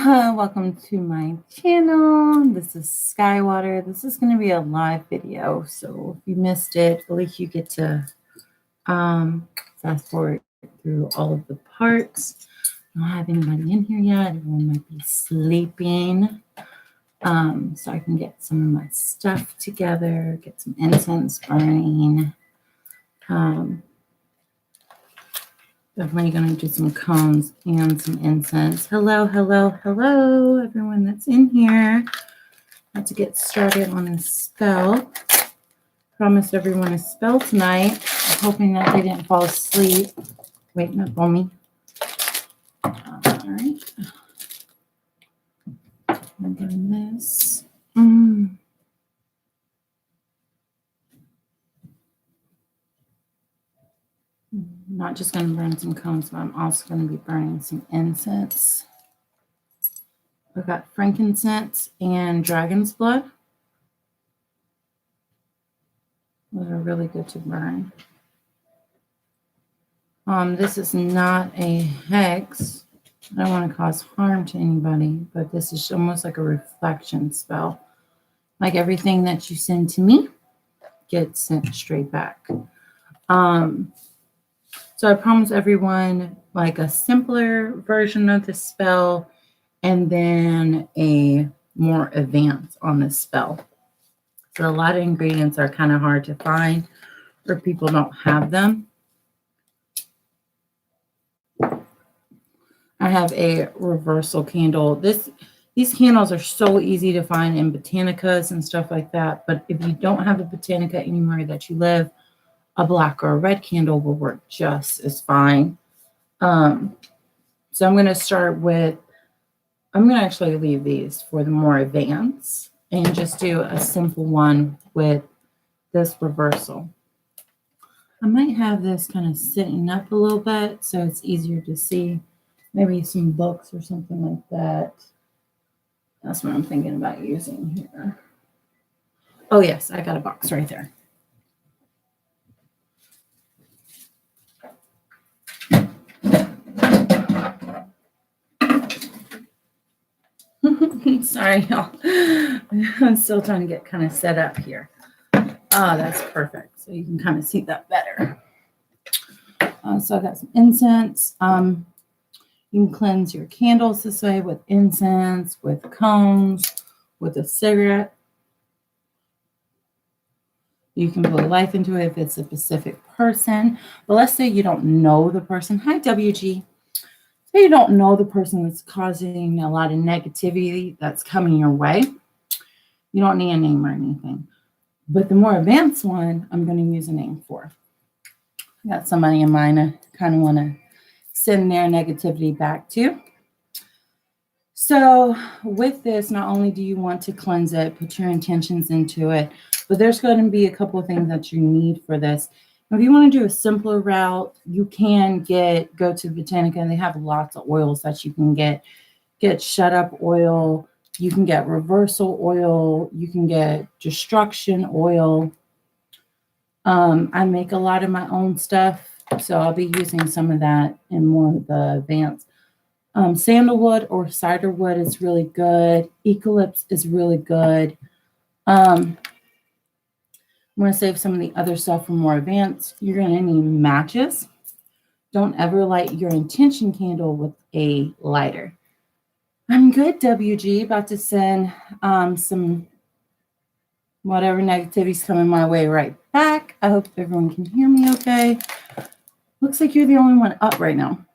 Welcome to my channel. This is Skywater. This is going to be a live video, so if you missed it, at least you get to fast forward through all of the parts. I don't have anybody in here yet. Everyone might be sleeping. So I can get some of my stuff together, get some incense burning. Definitely going to do some cones and some incense. Hello, everyone that's in here. About to get started on a spell. Promised everyone a spell tonight. I'm hoping that they didn't fall asleep waiting up on me. All right. I'm doing this. Not just going to burn some cones, but I'm also going to be burning some incense. I've got frankincense and dragon's blood. Those are really good to burn. This is not a hex. I don't want to cause harm to anybody, but this is almost like a reflection spell. Like everything that you send to me gets sent straight back. So I promise everyone like a simpler version of the spell and then a more advanced on the spell. So a lot of ingredients are kind of hard to find or people don't have them. I have a reversal candle. These candles are so easy to find in botanicas and stuff like that. But if you don't have a botanica anywhere that you live, a black or a red candle will work just as fine. So I'm going to start with, I'm going to actually leave these for the more advanced and just do a simple one with this reversal. I might have this kind of sitting up a little bit so it's easier to see. Maybe some books or something like that. That's what I'm thinking about using here. Oh yes, I got a box right there. Sorry, y'all. I'm still trying to get kind of set up here. That's perfect. So you can kind of see that better. So I got some incense. You can cleanse your candles this way with incense, with cones, with a cigarette. You can put life into it if it's a specific person. But let's say you don't know the person. Hi, WG. Say you don't know the person that's causing a lot of negativity that's coming your way. You don't need a name or anything. But the more advanced one, I'm going to use a name for. I got somebody in mind I kind of want to send their negativity back to. So with this, not only do you want to cleanse it, put your intentions into it, but there's going to be a couple of things that you need for this. If you want to do a simpler route, you can go to Botanica, and they have lots of oils that you can get. Get shut up oil. You can get reversal oil. You can get destruction oil. I make a lot of my own stuff, so I'll be using some of that in more of the advanced. Sandalwood or ciderwood is really good. Eucalyptus is really good. I'm going to save some of the other stuff for more advanced. You're going to need matches. Don't ever light your intention candle with a lighter. I'm good, WG. About to send some whatever negativity's coming my way right back. I hope everyone can hear me okay. Looks like you're the only one up right now.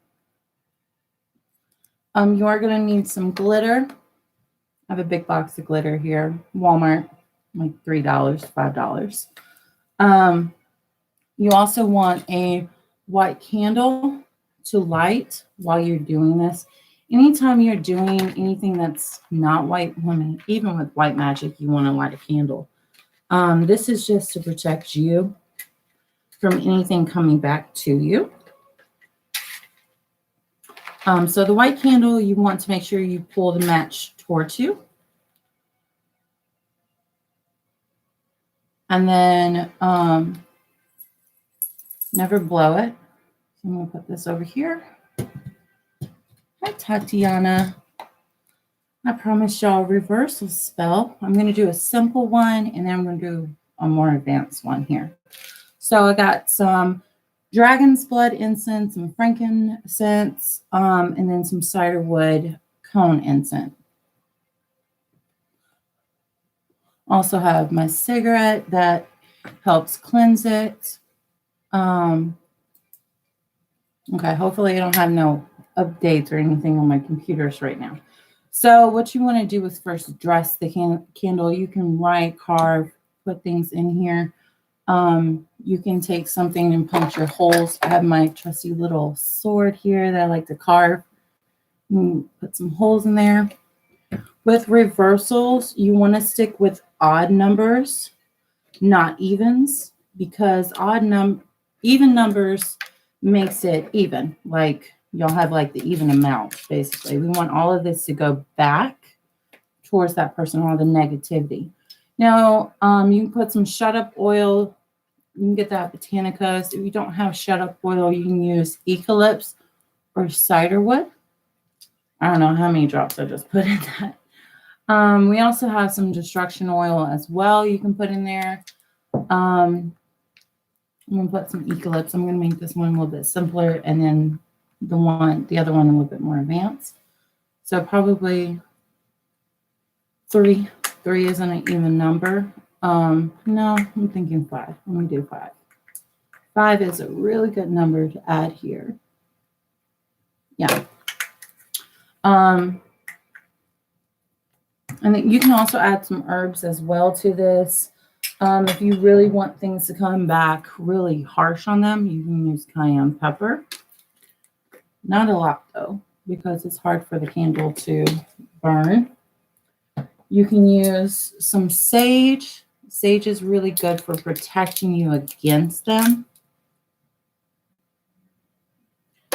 You are going to need some glitter. I have a big box of glitter here. Walmart, like $3, $5. You also want a white candle to light while you're doing this. Anytime you're doing anything that's not white, even with white magic, you want to light a candle. This is just to protect you from anything coming back to you. So the white candle, you want to make sure you pull the match towards you. And then never blow it. So I'm going to put this over here. Hi, Tatiana. I promised y'all a reversal spell. I'm going to do a simple one, and then I'm going to do a more advanced one here. So I got some dragon's blood incense, some frankincense, and then some ciderwood cone incense. Also have my cigarette that helps cleanse it. Okay, hopefully I don't have no updates or anything on my computers right now. So what you want to do is first dress the candle. You can write, carve, put things in here. You can take something and puncture holes. I have my trusty little sword here that I like to carve. Put some holes in there. With reversals, you want to stick with odd numbers, not evens, because even numbers makes it even. Like you'll have like the even amount, basically. We want all of this to go back towards that person, all the negativity. Now, you can put some shut up oil. You can get that at Botanicas. If you don't have shut up oil, you can use eucalyptus or ciderwood. I don't know how many drops I just put in that. We also have some destruction oil as well you can put in there. I'm going to put some eucalyptus. I'm going to make this one a little bit simpler, and then the other one a little bit more advanced. So probably 3. 3 isn't an even number. No, I'm thinking 5. I'm going to do 5. 5 is a really good number to add here. Yeah. And then you can also add some herbs as well to this. If you really want things to come back really harsh on them, you can use cayenne pepper. Not a lot though, because it's hard for the candle to burn. You can use some sage. Sage is really good for protecting you against them.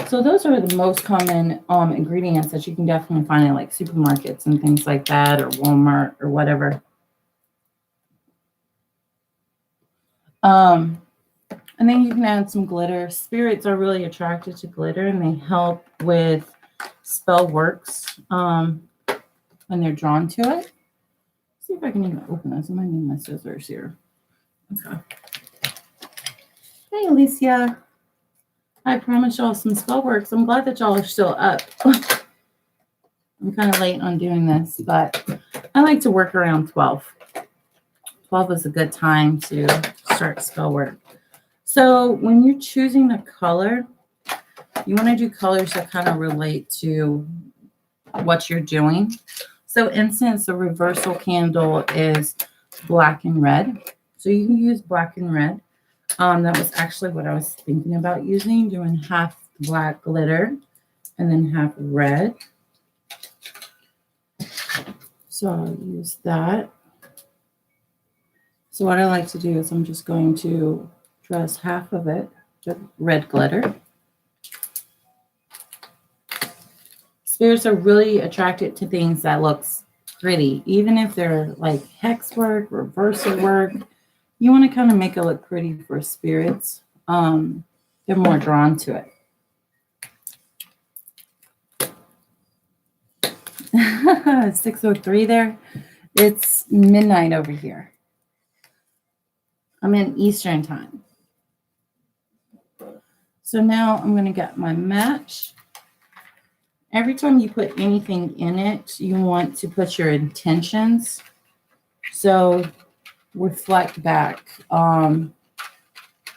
So those are the most common ingredients that you can definitely find in like supermarkets and things like that, or Walmart or whatever. And then you can add some glitter. Spirits are really attracted to glitter, and they help with spell works when they're drawn to it. Let's see if I can even open this. I might need my scissors here. Okay. Hey, Alicia. I promised y'all some spell works. I'm glad that y'all are still up. I'm kind of late on doing this, but I like to work around 12. 12 is a good time to start spell work. So when you're choosing the color, you want to do colors that kind of relate to what you're doing. So incense, the reversal candle is black and red. So you can use black and red. That was actually what I was thinking about using, doing half black glitter and then half red. So I'll use that. So what I like to do is I'm just going to dress half of it with red glitter. Spirits are really attracted to things that looks pretty, even if they're like hex work, reversal work. You want to kind of make it look pretty for spirits. They're more drawn to it. 6:03 there. It's midnight over here. I'm in Eastern time. So now I'm going to get my match. Every time you put anything in it, you want to put your intentions. So reflect back.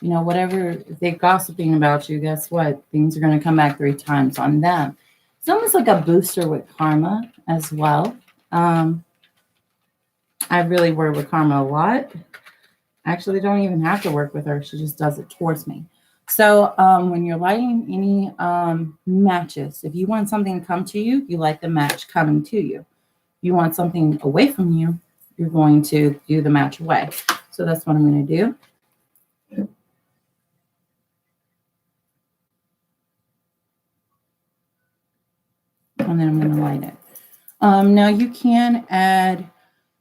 Whatever they're gossiping about you, guess what? Things are going to come back 3 times on them. It's almost like a booster with karma as well. I really work with karma a lot. Actually, don't even have to work with her. She just does it towards me. So when you're lighting any matches, if you want something to come to you, you light the match coming to you. You want something away from you, you're going to do the match away. So that's what I'm going to do. And then I'm going to light it. Now you can add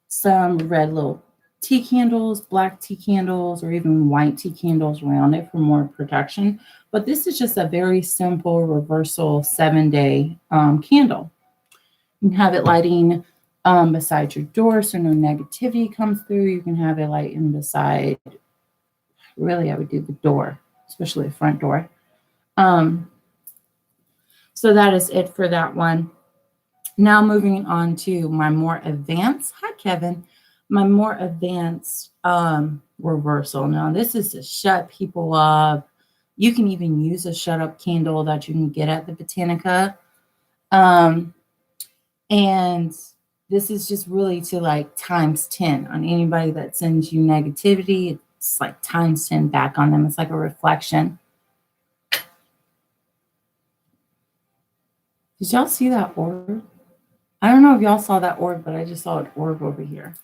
some red little tea candles, black tea candles, or even white tea candles around it for more protection. But this is just a very simple reversal 7-day candle. You can have it lighting beside your door so no negativity comes through. You can have it lighting beside, really, I would do the door, especially the front door. So that is it for that one. Now moving on to my more advanced, hi Kevin, my more advanced reversal. Now this is to shut people up. You can even use a shut up candle that you can get at the Botanica. And this is just really to like times 10 on anybody that sends you negativity. It's like times 10 back on them. It's like a reflection. Did y'all see that orb? I don't know if y'all saw that orb, but I just saw an orb over here.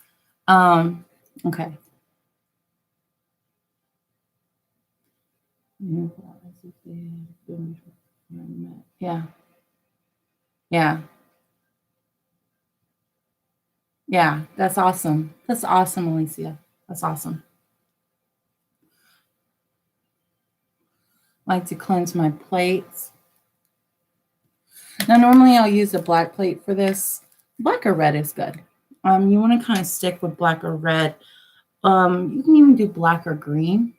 Okay. Yeah. Yeah. Yeah. That's awesome. That's awesome, Alicia. That's awesome. I like to cleanse my plates. Now, normally I'll use a black plate for this. Black or red is good. You want to kind of stick with black or red. You can even do black or green.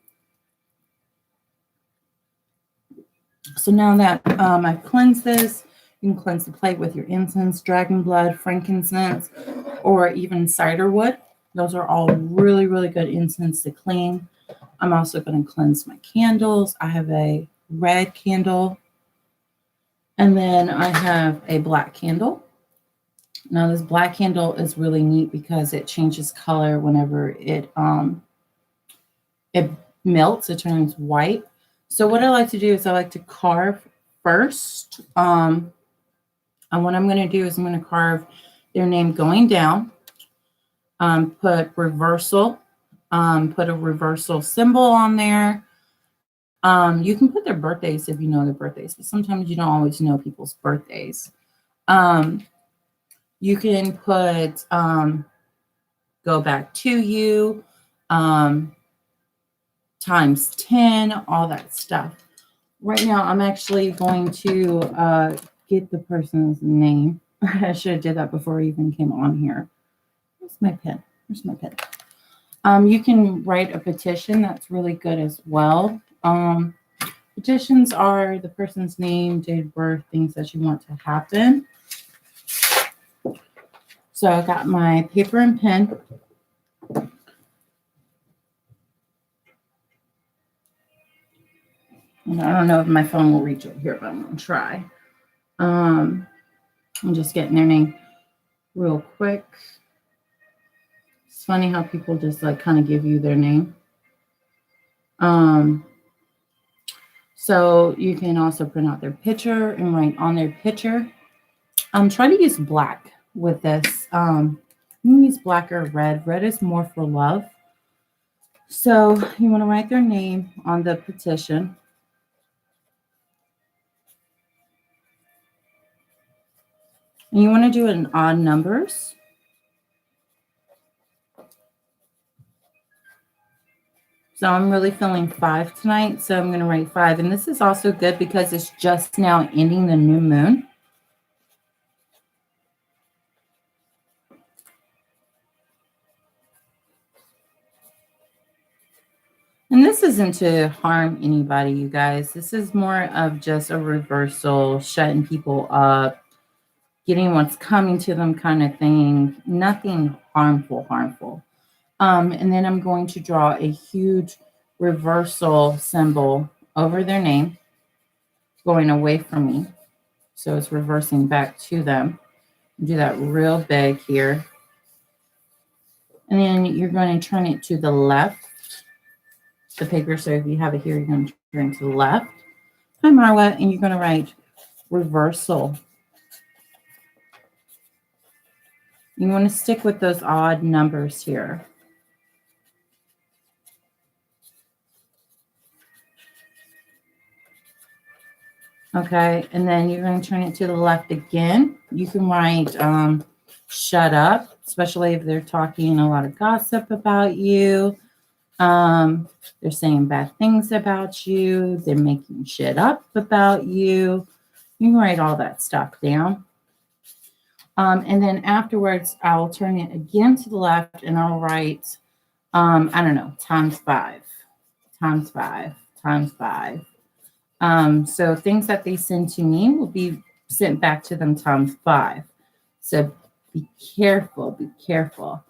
So now that I've cleansed this, you can cleanse the plate with your incense, dragon blood, frankincense, or even cider wood. Those are all really, really good incense to clean. I'm also going to cleanse my candles. I have a red candle, and then I have a black candle. Now this black candle is really neat because it changes color whenever it melts. It turns white. So what I like to do is I like to carve first. And what I'm going to do is I'm going to carve their name going down. Put reversal. Put a reversal symbol on there. You can put their birthdays if you know their birthdays, but sometimes you don't always know people's birthdays. You can put go back to you, times 10, all that stuff. Right now, I'm actually going to get the person's name. I should have did that before I even came on here. Where's my pen? Where's my pen? You can write a petition. That's really good as well. Petitions are the person's name, date of birth, things that you want to happen. So I got my paper and pen. And I don't know if my phone will reach over here, but I'm going to try. I'm just getting their name real quick. It's funny how people just like kind of give you their name. So you can also print out their picture and write on their picture. Try to use black with this. You can use black or red. Red is more for love. So you want to write their name on the petition. And you want to do it in odd numbers. So I'm really feeling 5 tonight. So I'm going to write 5. And this is also good because it's just now ending the new moon. And this isn't to harm anybody, you guys. This is more of just a reversal, shutting people up, getting what's coming to them kind of thing. Nothing harmful. And then I'm going to draw a huge reversal symbol over their name, going away from me. So it's reversing back to them. Do that real big here. And then you're going to turn it to the left, the paper. So if you have it here, you're going to turn to the left. Hi, Marwa. And you're going to write reversal. You want to stick with those odd numbers here. Okay, and then you're going to turn it to the left again. You can write shut up, especially if they're talking a lot of gossip about you. They're saying bad things about you. They're making shit up about you. You can write all that stuff down. And then afterwards, I'll turn it again to the left and I'll write, I don't know, times 5, times 5, times 5. So things that they send to me will be sent back to them times 5. So be careful, be careful.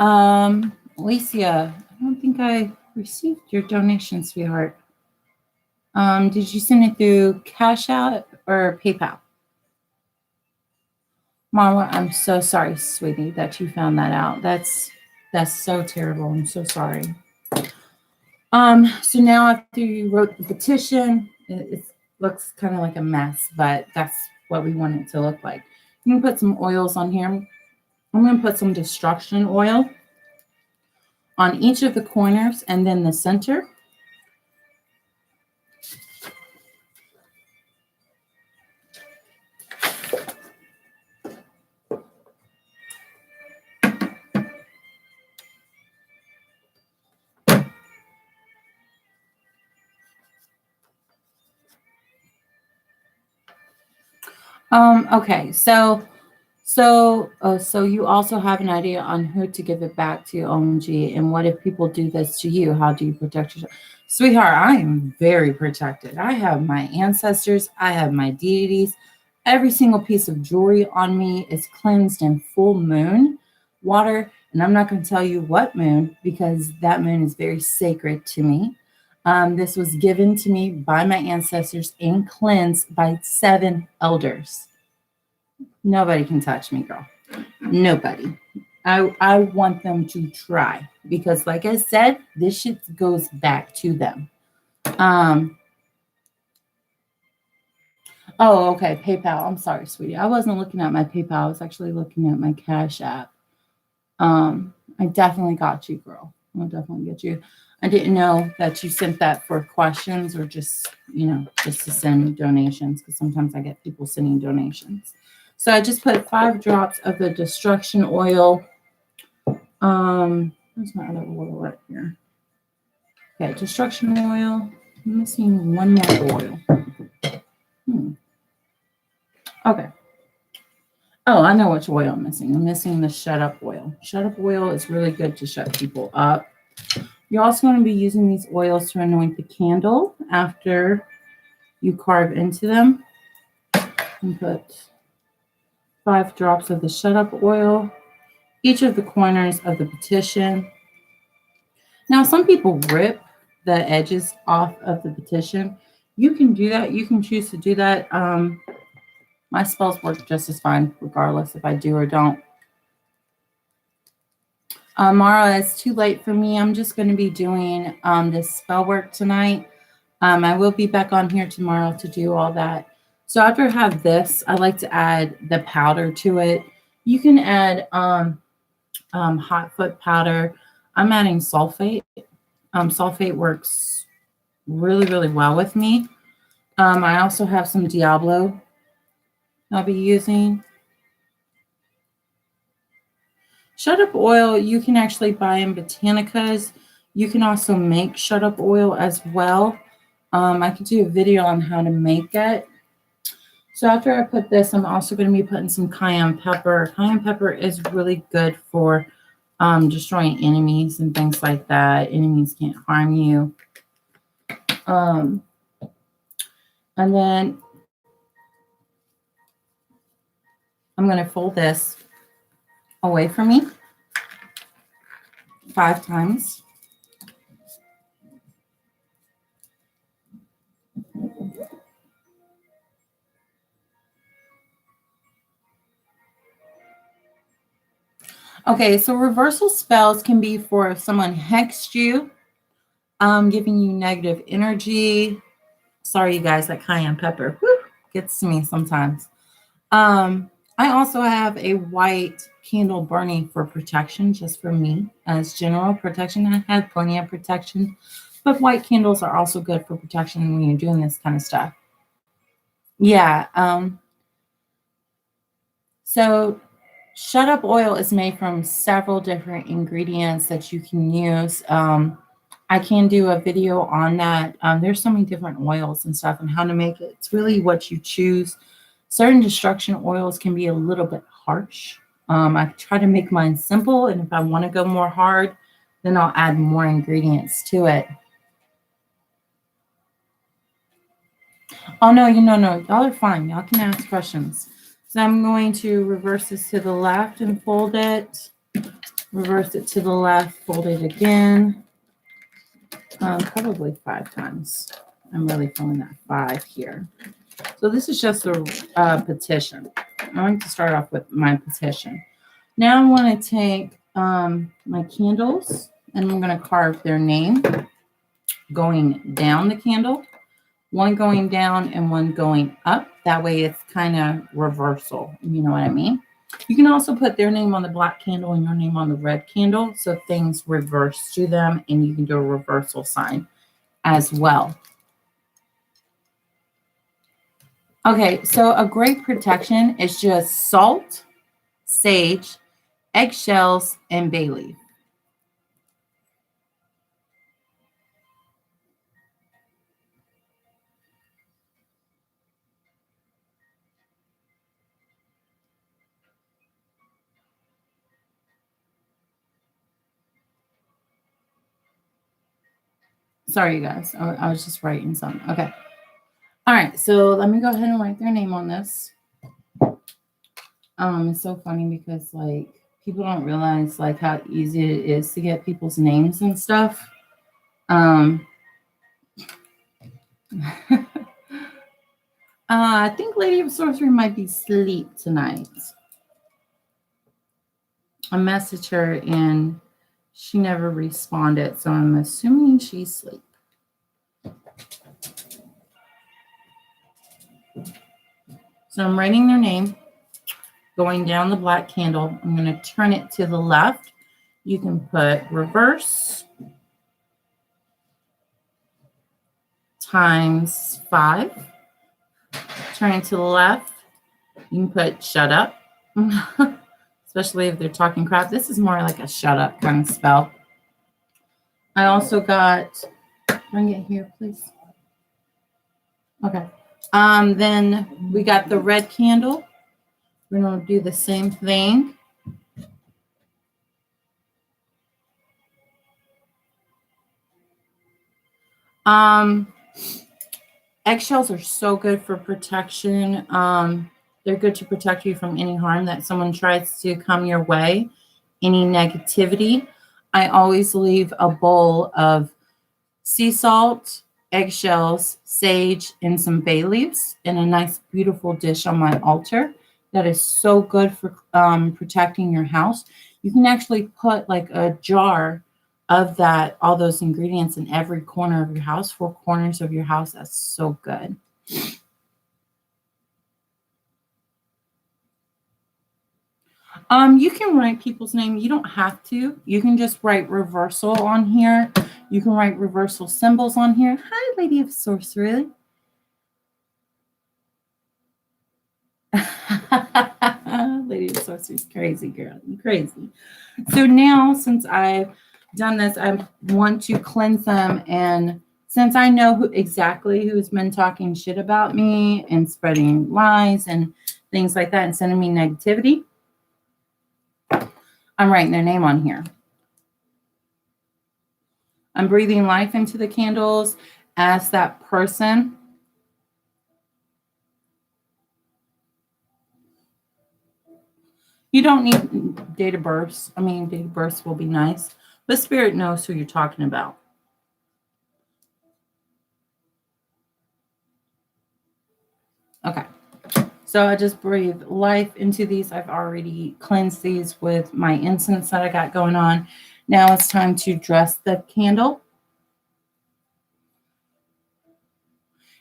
Alicia, I don't think I received your donation, sweetheart. Did you send it through Cash App or PayPal? Marla, I'm so sorry, sweetie, that you found that out. That's so terrible. I'm so sorry. So now after you wrote the petition, it looks kind of like a mess, but that's what we want it to look like. You can put some oils on here. I'm going to put some destruction oil on each of the corners and then the center. Okay, so you also have an idea on who to give it back to, OMG, and what if people do this to you? How do you protect yourself? Sweetheart, I am very protected. I have my ancestors, I have my deities. Every single piece of jewelry on me is cleansed in full moon water, and I'm not going to tell you what moon because that moon is very sacred to me. This was given to me by my ancestors and cleansed by 7 elders. Nobody can touch me, girl. Nobody. I want them to try because, like I said, this shit goes back to them. Oh, okay. PayPal. I'm sorry, sweetie. I wasn't looking at my PayPal. I was actually looking at my Cash App. I definitely got you, girl. I'll definitely get you. I didn't know that you sent that for questions or just, just to send donations because sometimes I get people sending donations. So I just put 5 drops of the destruction oil. Where's my other oil right here? Okay, destruction oil. I'm missing one more oil. Okay. Oh, I know which oil I'm missing. I'm missing the shut up oil. Shut up oil is really good to shut people up. You're also going to be using these oils to anoint the candle after you carve into them. And put 5 drops of the shut up oil, each of the corners of the petition. Now, some people rip the edges off of the petition. You can do that. You can choose to do that. My spells work just as fine, regardless if I do or don't. Mara, it's too late for me. I'm just going to be doing this spell work tonight. I will be back on here tomorrow to do all that. So after I have this, I like to add the powder to it. You can add hot foot powder. I'm adding sulfate. Sulfate works really, really well with me. I also have some Diablo I'll be using. Shut up oil, you can actually buy in botanicas. You can also make shut up oil as well. I could do a video on how to make it. So after I put this, I'm also going to be putting some cayenne pepper. Cayenne pepper is really good for destroying enemies and things like that. Enemies can't harm you. And then I'm going to fold this away from me 5 times. Okay, so reversal spells can be for if someone hexed you, giving you negative energy. Sorry, you guys, that cayenne pepper gets to me sometimes. I also have a white candle burning for protection, just for me as general protection. I have plenty of protection, but white candles are also good for protection when you're doing this kind of stuff. Yeah. So shut up oil is made from several different ingredients that you can use. I can do a video on that. There's so many different oils and stuff and how to make it. It's really what you choose. Certain destruction oils can be a little bit harsh. I try to make mine simple, and if I want to go more hard, then I'll add more ingredients to it. Oh, no, no. Y'all are fine. Y'all can ask questions. So I'm going to reverse this to the left and fold it. Reverse it to the left, fold it again. Probably 5 times. I'm really feeling that 5 here. So this is just a petition. I'm going to start off with my petition. Now I want to take my candles, and I'm going to carve their name going down the candle. One going down and one going up. That way it's kind of reversal. You know what I mean? You can also put their name on the black candle and your name on the red candle, so things reverse to them, and you can do a reversal sign as well. Okay, so a great protection is just salt, sage, eggshells, and bay leaf. Sorry, you guys. I was just writing something. Okay. All right, so let me go ahead and write their name on this. It's so funny because like people don't realize like how easy it is to get people's names and stuff. I think Lady of Sorcery might be asleep tonight. I messaged her and she never responded, so I'm assuming she's asleep. So I'm writing their name, going down the black candle. I'm going to turn it to the left. You can put reverse times 5. Turn it to the left. You can put shut up, especially if they're talking crap. This is more like a shut up kind of spell. I also got, bring it here, please. Okay. Then we got the red candle. We're going to do the same thing. Eggshells are so good for protection. They're good to protect you from any harm that someone tries to come your way, any negativity. I always leave a bowl of sea salt, eggshells, sage, and some bay leaves in a nice, beautiful dish on my altar. That is so good for protecting your house. You can actually put like a jar of that, all those ingredients in every corner of your house, 4 corners of your house. That's so good. You can write people's name. You don't have to. You can just write reversal on here. You can write reversal symbols on here. Hi, Lady of Sorcery. Lady of Sorcery is crazy, girl. You crazy. So now, since I've done this, I want to cleanse them. And since I know exactly who's been talking shit about me and spreading lies and things like that and sending me negativity, I'm writing their name on here. I'm breathing life into the candles as that person. You don't need date of births. I mean, date of births will be nice, but Spirit knows who you're talking about. Okay. So I just breathe life into these. I've already cleansed these with my incense that I got going on. Now it's time to dress the candle.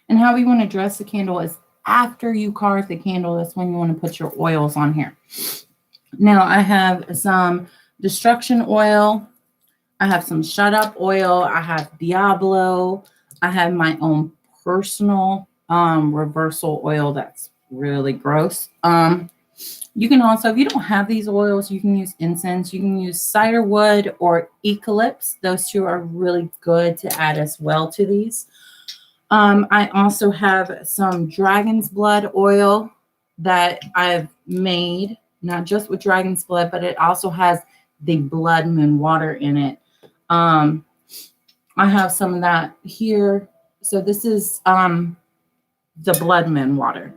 And how we want to dress the candle is after you carve the candle. That's when you want to put your oils on here. Now I have some destruction oil. I have some shut up oil. I have Diablo. I have my own personal reversal oil that's really gross. You can also, if you don't have these oils, you can use incense. You can use cider wood or eucalyptus. Those two are really good to add as well to these. I also have some dragon's blood oil that I've made, not just with dragon's blood, but it also has the blood moon water in it. I have some of that here. So this is the blood moon water.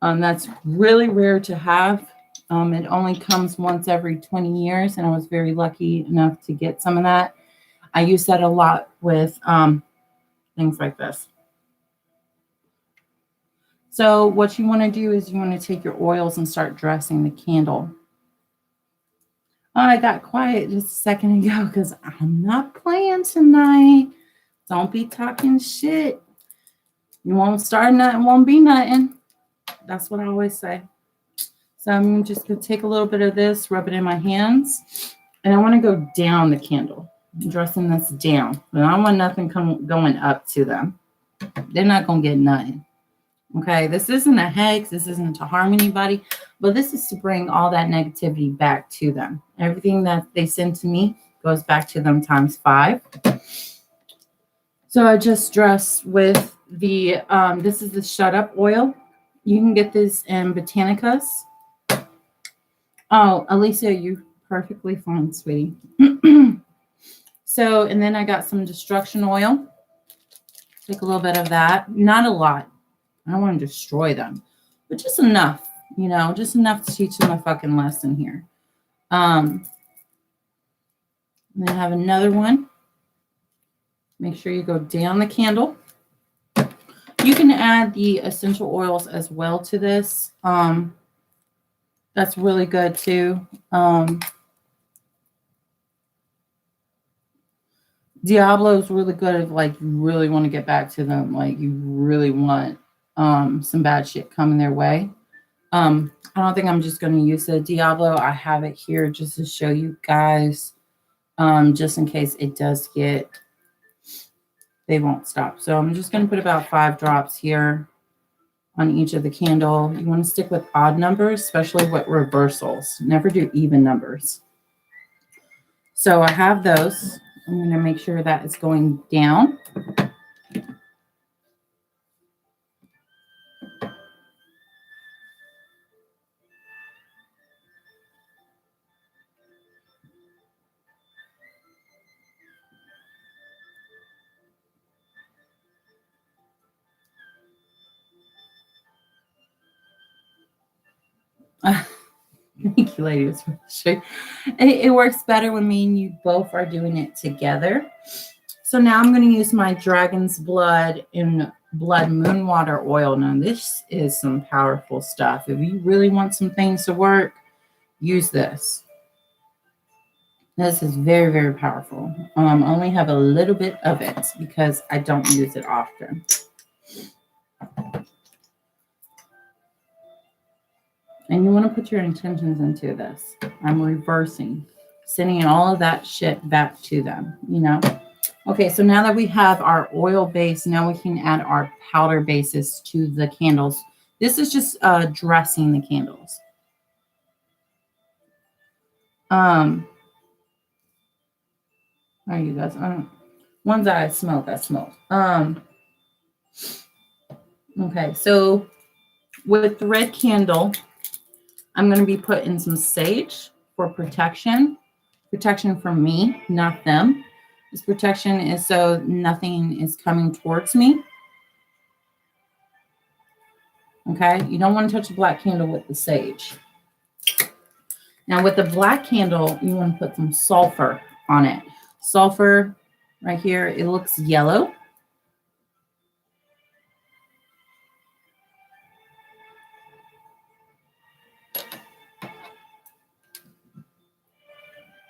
That's really rare to have. It only comes once every 20 years, and I was very lucky enough to get some of that. I use that a lot with things like this. So what you want to do is you want to take your oils and start dressing the candle. Oh, I got quiet just a second ago because I'm not playing tonight. Don't be talking shit. You won't start nothing, won't be nothing. That's what I always say. So I'm just going to take a little bit of this, rub it in my hands, and I want to go down the candle. I'm dressing this down. But I don't want nothing going up to them. They're not going to get nothing. Okay, this isn't a hex. This isn't to harm anybody, but this is to bring all that negativity back to them. Everything that they send to me goes back to them times 5. So I just dress with the, this is the Shut Up oil. You can get this in Botanicas. Oh, Alicia, you're perfectly fine, sweetie. So, and then I got some destruction oil. Take a little bit of that. Not a lot. I don't want to destroy them, but just enough, you know, just enough to teach them a fucking lesson here. And then I have another one. Make sure you go down the candle. You can add the essential oils as well to this. That's really good too. Diablo is really good if like you really want to get back to them, like you really want some bad shit coming their way. I don't think I'm just going to use the Diablo. I have it here just to show you guys, just in case it does get, they won't stop. So I'm just going to put about 5 drops here on each of the candle. You want to stick with odd numbers, especially with reversals. Never do even numbers. So I have those. I'm going to make sure that it's going down. Thank you, ladies. It works better when me and you both are doing it together. So now I'm going to use my dragon's blood and blood moon water oil. Now this is some powerful stuff. If you really want some things to work, use this. This is very, very powerful. I only have a little bit of it because I don't use it often. And you want to put your intentions into this. I'm reversing, sending all of that shit back to them, you know? Okay, so now that we have our oil base, now we can add our powder bases to the candles. This is just dressing the candles. Are you guys? Ones that I smoke. Okay, so with the red candle, I'm going to be putting some sage for protection. Protection from me, not them. This protection is so nothing is coming towards me. Okay, you don't want to touch a black candle with the sage. Now with the black candle, you want to put some sulfur on it. Sulfur right here, it looks yellow.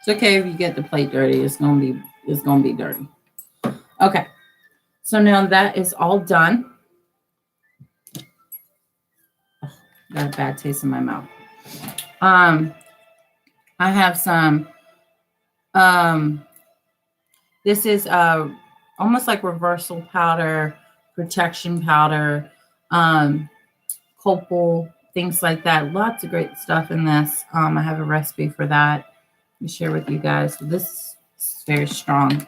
It's okay if you get the plate dirty. It's gonna be dirty. Okay, so now that is all done. Oh, got a bad taste in my mouth. I have some. This is almost like reversal powder, protection powder, copal, things like that. Lots of great stuff in this. I have a recipe for that to share with you guys. This is very strong.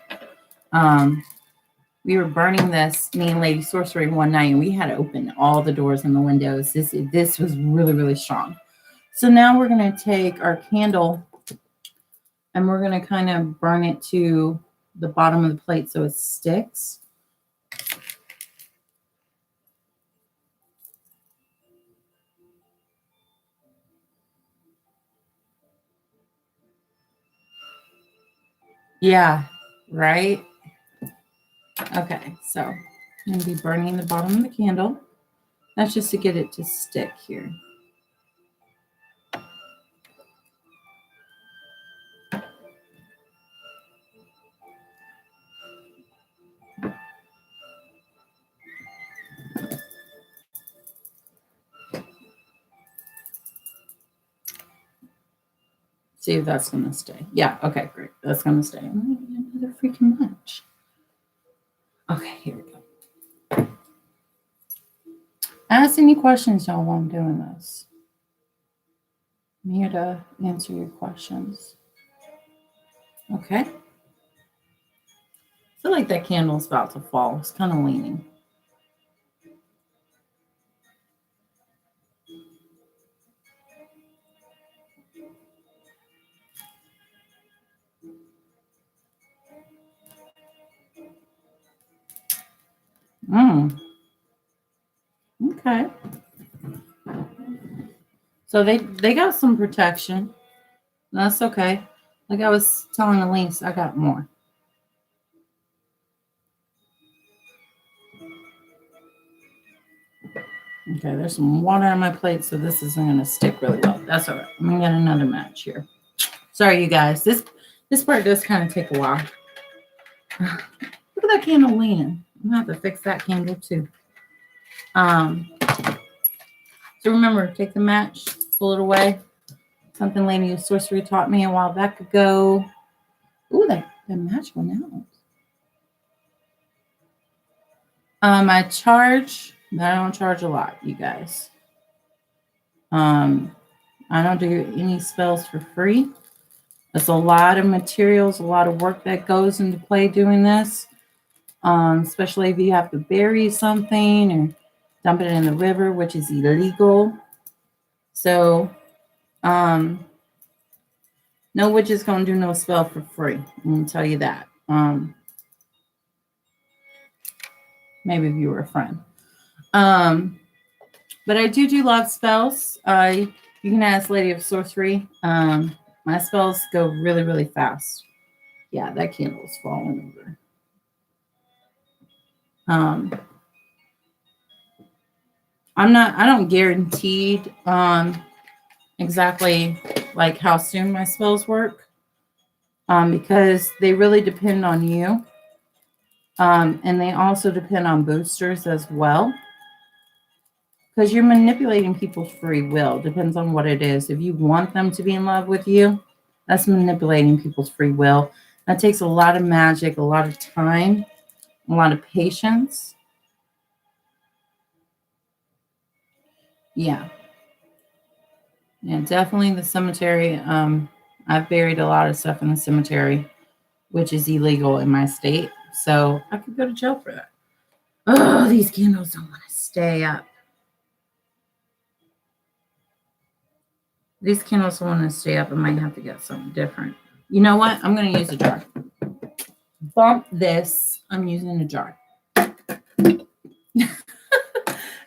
We were burning this, me and Lady Sorcery, one night, and we had to open all the doors and the windows. This was really, really strong. So now we're going to take our candle and we're going to kind of burn it to the bottom of the plate so it sticks. Yeah, right? Okay, so I'm going to be burning the bottom of the candle. That's just to get it to stick here. See if that's going to stay. Yeah, okay, great. That's going to stay. I'm going to get another freaking match. Okay, here we go. Ask any questions, y'all, while I'm doing this. I'm here to answer your questions. Okay. I feel like that candle's about to fall. It's kind of leaning. Okay. So they got some protection. That's okay. Like I was telling Elise, I got more. Okay, there's some water on my plate, so this isn't going to stick really well. That's all right. I'm going to get another match here. Sorry, you guys. This part does kind of take a while. Look at that candle leaning. I'm going to have to fix that candle too. So remember, take the match, pull it away. Something Lady of Sorcery taught me a while back ago. Ooh, that match went out. I charge, but I don't charge a lot, you guys. I don't do any spells for free. There's a lot of materials, a lot of work that goes into play doing this. Especially if you have to bury something or dump it in the river, which is illegal. So, no witch is going to do no spell for free. I'm going to tell you that. Maybe if you were a friend. But I do a lot of spells. You can ask Lady of Sorcery. My spells go really, really fast. Yeah, that candle is falling over. I don't guarantee exactly like how soon my spells work. Because they really depend on you. And they also depend on boosters as well. Because you're manipulating people's free will. Depends on what it is. If you want them to be in love with you, that's manipulating people's free will. That takes a lot of magic, a lot of time, a lot of patience. Yeah. Yeah, definitely the cemetery. I've buried a lot of stuff in the cemetery, which is illegal in my state. So I could go to jail for that. Oh, these candles don't want to stay up. These candles don't want to stay up. I might have to get something different. You know what? I'm going to use a jar. Bump this. I'm using a jar.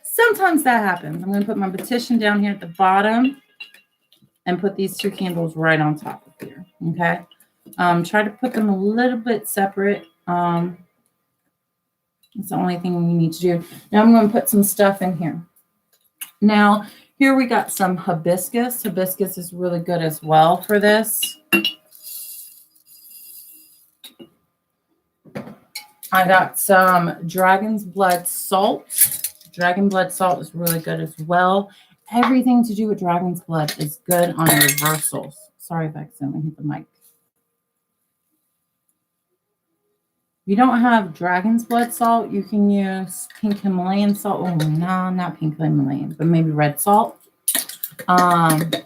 Sometimes that happens. I'm going to put my petition down here at the bottom and put these two candles right on top of here. Okay. Try to put them a little bit separate. That's the only thing we need to do. Now I'm going to put some stuff in here. Now, here we got some hibiscus. Hibiscus is really good as well for this. I got some dragon's blood salt. Dragon blood salt is really good as well. Everything to do with dragon's blood is good on reversals. Sorry if I accidentally hit the mic. If you don't have dragon's blood salt, you can use pink Himalayan salt. Oh, no, not pink Himalayan, but maybe red salt. I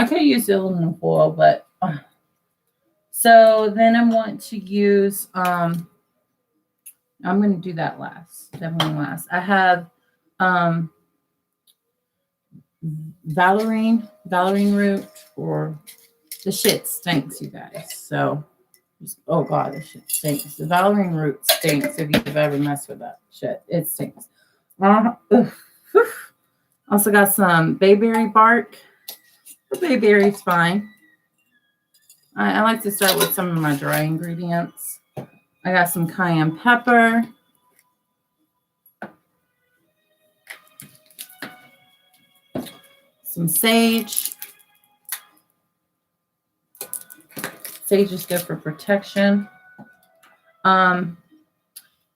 could use aluminum foil, but so then I'm going to use I'm going to do that last, definitely last. I have valerian root, or the shit stinks, you guys. So oh god, this shit stinks. The valerian root stinks. If you've ever messed with that shit, it stinks. Also got some bayberry bark. The bayberry's fine. I like to start with some of my dry ingredients. I got some cayenne pepper. Some sage. Sage is good for protection. And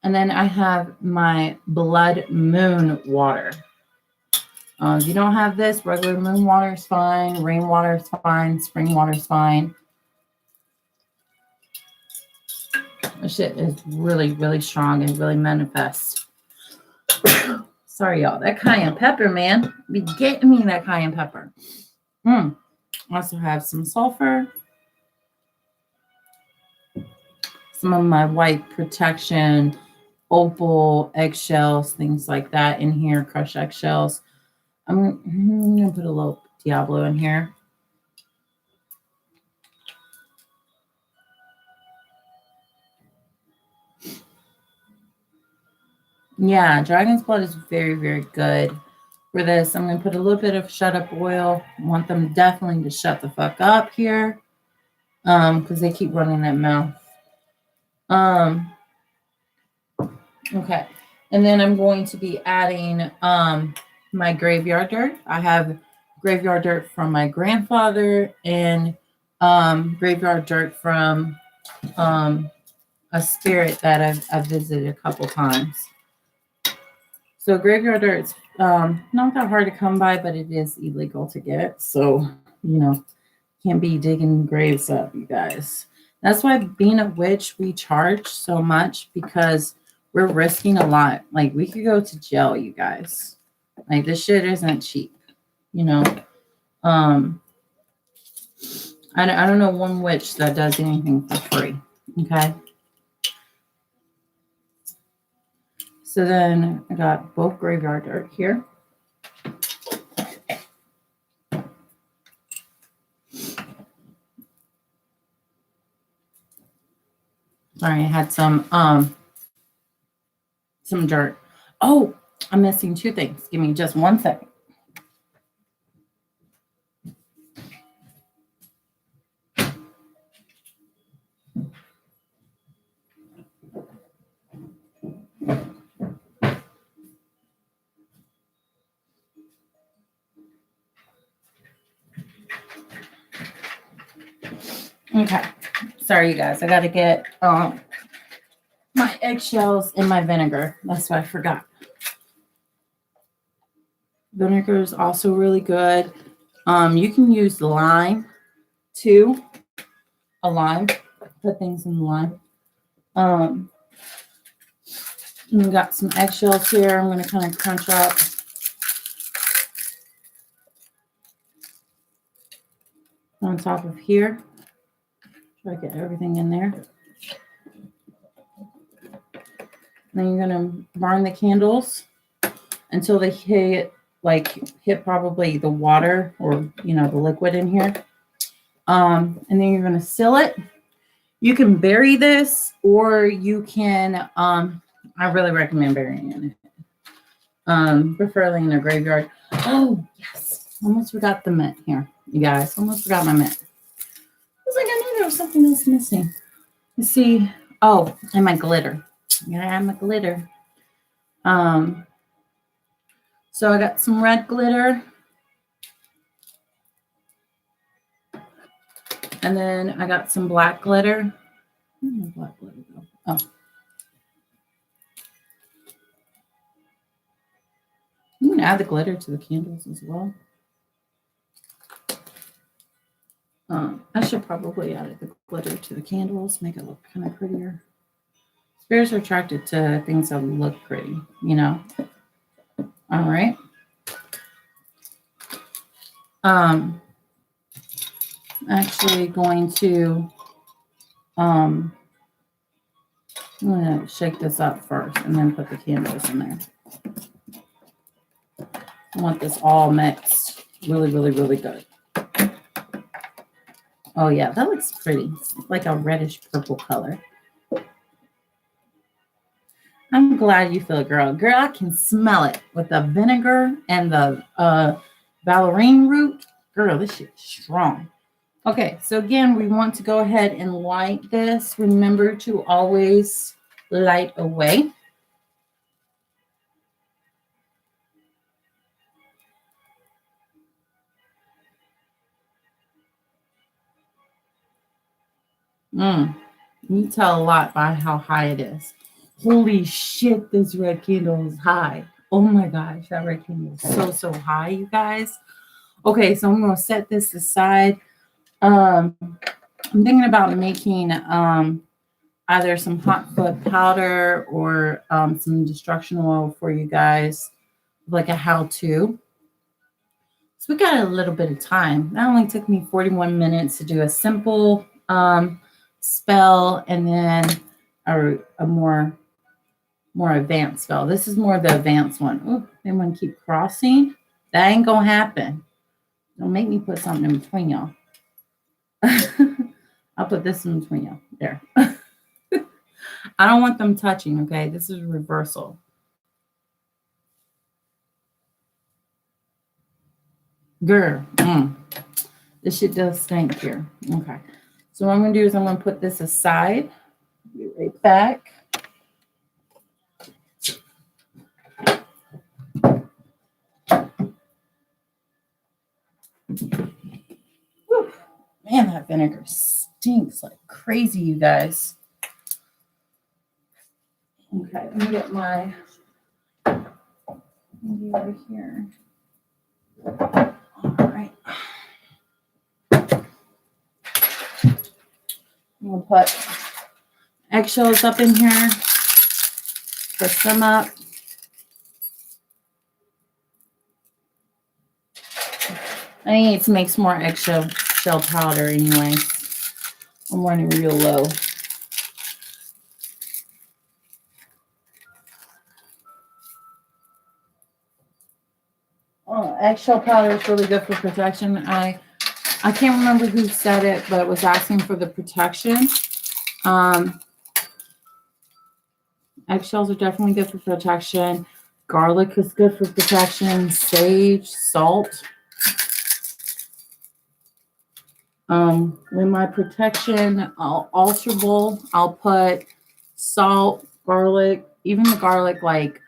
then I have my blood moon water. If you don't have this, regular moon water is fine. Rainwater is fine. Spring water is fine. This shit is really, really strong and really manifest. Sorry, y'all. That cayenne pepper, man. Be getting me that cayenne pepper. Also have some sulfur. Some of my white protection, opal, eggshells, things like that in here. Crushed eggshells. I'm going to put a little Diablo in here. Yeah, dragon's blood is very, very good for this. I'm going to put a little bit of shut up oil. I want them definitely to shut the fuck up here because they keep running that mouth. Okay. And then I'm going to be adding my graveyard dirt. I have graveyard dirt from my grandfather and graveyard dirt from a spirit that I've visited a couple times. So graveyard dirt's not that hard to come by, but it is illegal to get. So, can't be digging graves up, you guys. That's why being a witch, we charge so much because we're risking a lot. Like, we could go to jail, you guys. Like, this shit isn't cheap, I don't know one witch that does anything for free, okay? So then I got both graveyard dirt here. Sorry, I had some dirt. Oh, I'm missing two things. Give me just 1 second. Okay. Sorry, you guys. I got to get my eggshells in my vinegar. That's what I forgot. Vinegar is also really good. You can use lime too. A lime. Put things in the lime. We got some eggshells here. I'm going to kind of crunch up. On top of here. Try to get everything in there. Then you're going to burn the candles until they hit probably the water or, the liquid in here. And then you're going to seal it. You can bury this or you can, I really recommend burying it. Preferably in a graveyard. Oh, yes. Almost forgot the mint here, you guys. Almost forgot my mint. I was like, I knew there was something else missing. Let's see. Oh, and my glitter. I gotta add my glitter. So I got some red glitter. And then I got some black glitter. Where did my black glitter go? Oh. You can add the glitter to the candles as well. I should probably add the glitter to the candles, make it look kind of prettier. Spirits are attracted to things that look pretty, All right. Actually going to, I'm going to shake this up first and then put the candles in there. I want this all mixed really, really, really good. Oh yeah, that looks pretty. It's like a reddish purple color. I'm glad you feel it, girl. Girl, I can smell it with the vinegar and the valerian root. Girl, this shit is strong. Okay, so again, we want to go ahead and light this. Remember to always light away. You tell a lot by how high it is. Holy shit, this red candle is high. Oh my gosh, that red candle is so, so high, you guys. Okay, so I'm going to set this aside. I'm thinking about making either some hot foot powder or some destruction oil for you guys, like a how-to. So we got a little bit of time. That only took me 41 minutes to do a simple spell and then a more advanced spell. This is more the advanced one. Oh, they want to keep crossing. That ain't gonna happen. Don't make me put something in between y'all. I'll put this in between y'all. There. I don't want them touching, okay? This is reversal. Girl. This shit does stink here. Okay. So what I'm going to do is I'm going to put this aside. Be right back. Whew. Man, that vinegar stinks like crazy, you guys. Okay, let me get my over here. All right. I'm going to put eggshells up in here. Put some up. I need to make some more eggshell powder anyway. I'm running real low. Oh, eggshell powder is really good for protection. I can't remember who said it, but was asking for the protection. Eggshells are definitely good for protection. Garlic is good for protection. Sage, salt. In my protection alterable, I'll put salt, garlic, even the garlic like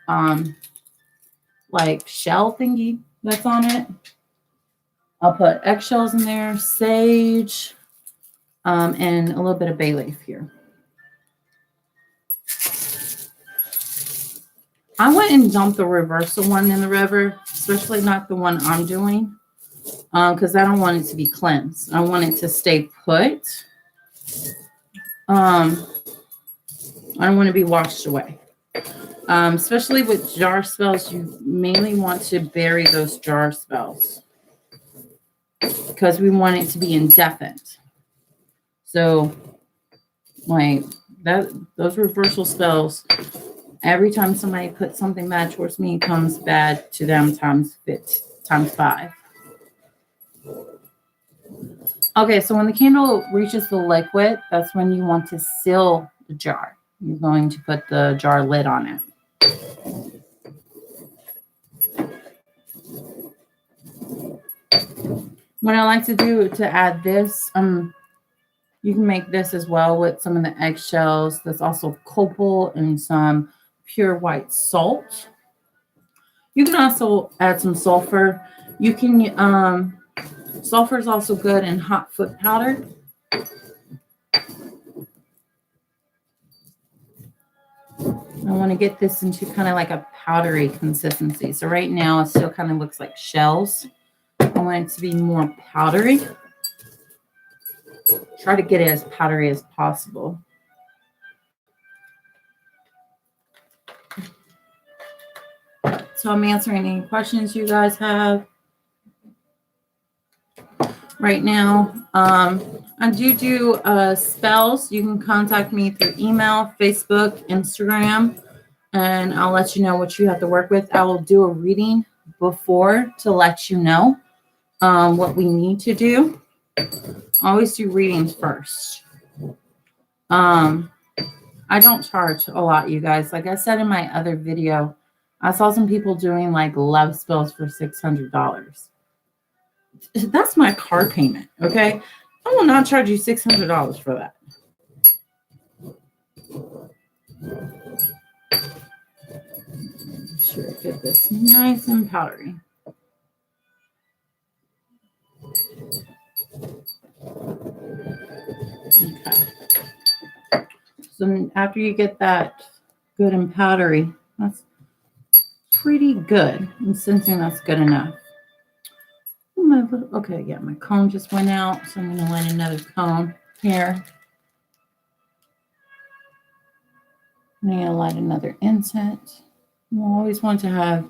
shell thingy that's on it. I'll put eggshells in there, sage, and a little bit of bay leaf here. I went and dumped the reversal one in the river, especially not the one I'm doing, because I don't want it to be cleansed. I want it to stay put. I don't want to be washed away. Especially with jar spells, you mainly want to bury those jar spells because we want it to be indefinite. So, like those reversal spells, every time somebody puts something bad towards me, it comes bad to them times 5. Okay, so when the candle reaches the liquid, that's when you want to seal the jar. You're going to put the jar lid on it. What I like to do to add this, you can make this as well with some of the eggshells. There's also copal and some pure white salt. You can also add some sulfur. You can, sulfur is also good in hot foot powder. I want to get this into kind of like a powdery consistency. So right now it still kind of looks like shells. I want it to be more powdery. Try to get it as powdery as possible. So I'm answering any questions you guys have. right now. I do spells. You can contact me through email, Facebook, Instagram, and I'll let you know what you have to work with. I will do a reading before to let you know what we need to do. Always do readings first. I don't charge a lot, you guys. Like I said in my other video, I saw some people doing like love spells for $600. That's my car payment, okay? I will not charge you $600 for that. Sure, get this nice and powdery. Okay. So after you get that good and powdery, that's pretty good. I'm sensing that's good enough. Okay, yeah, my comb just went out, so I'm going to light another comb here. I'm going to light another incense. You always want to have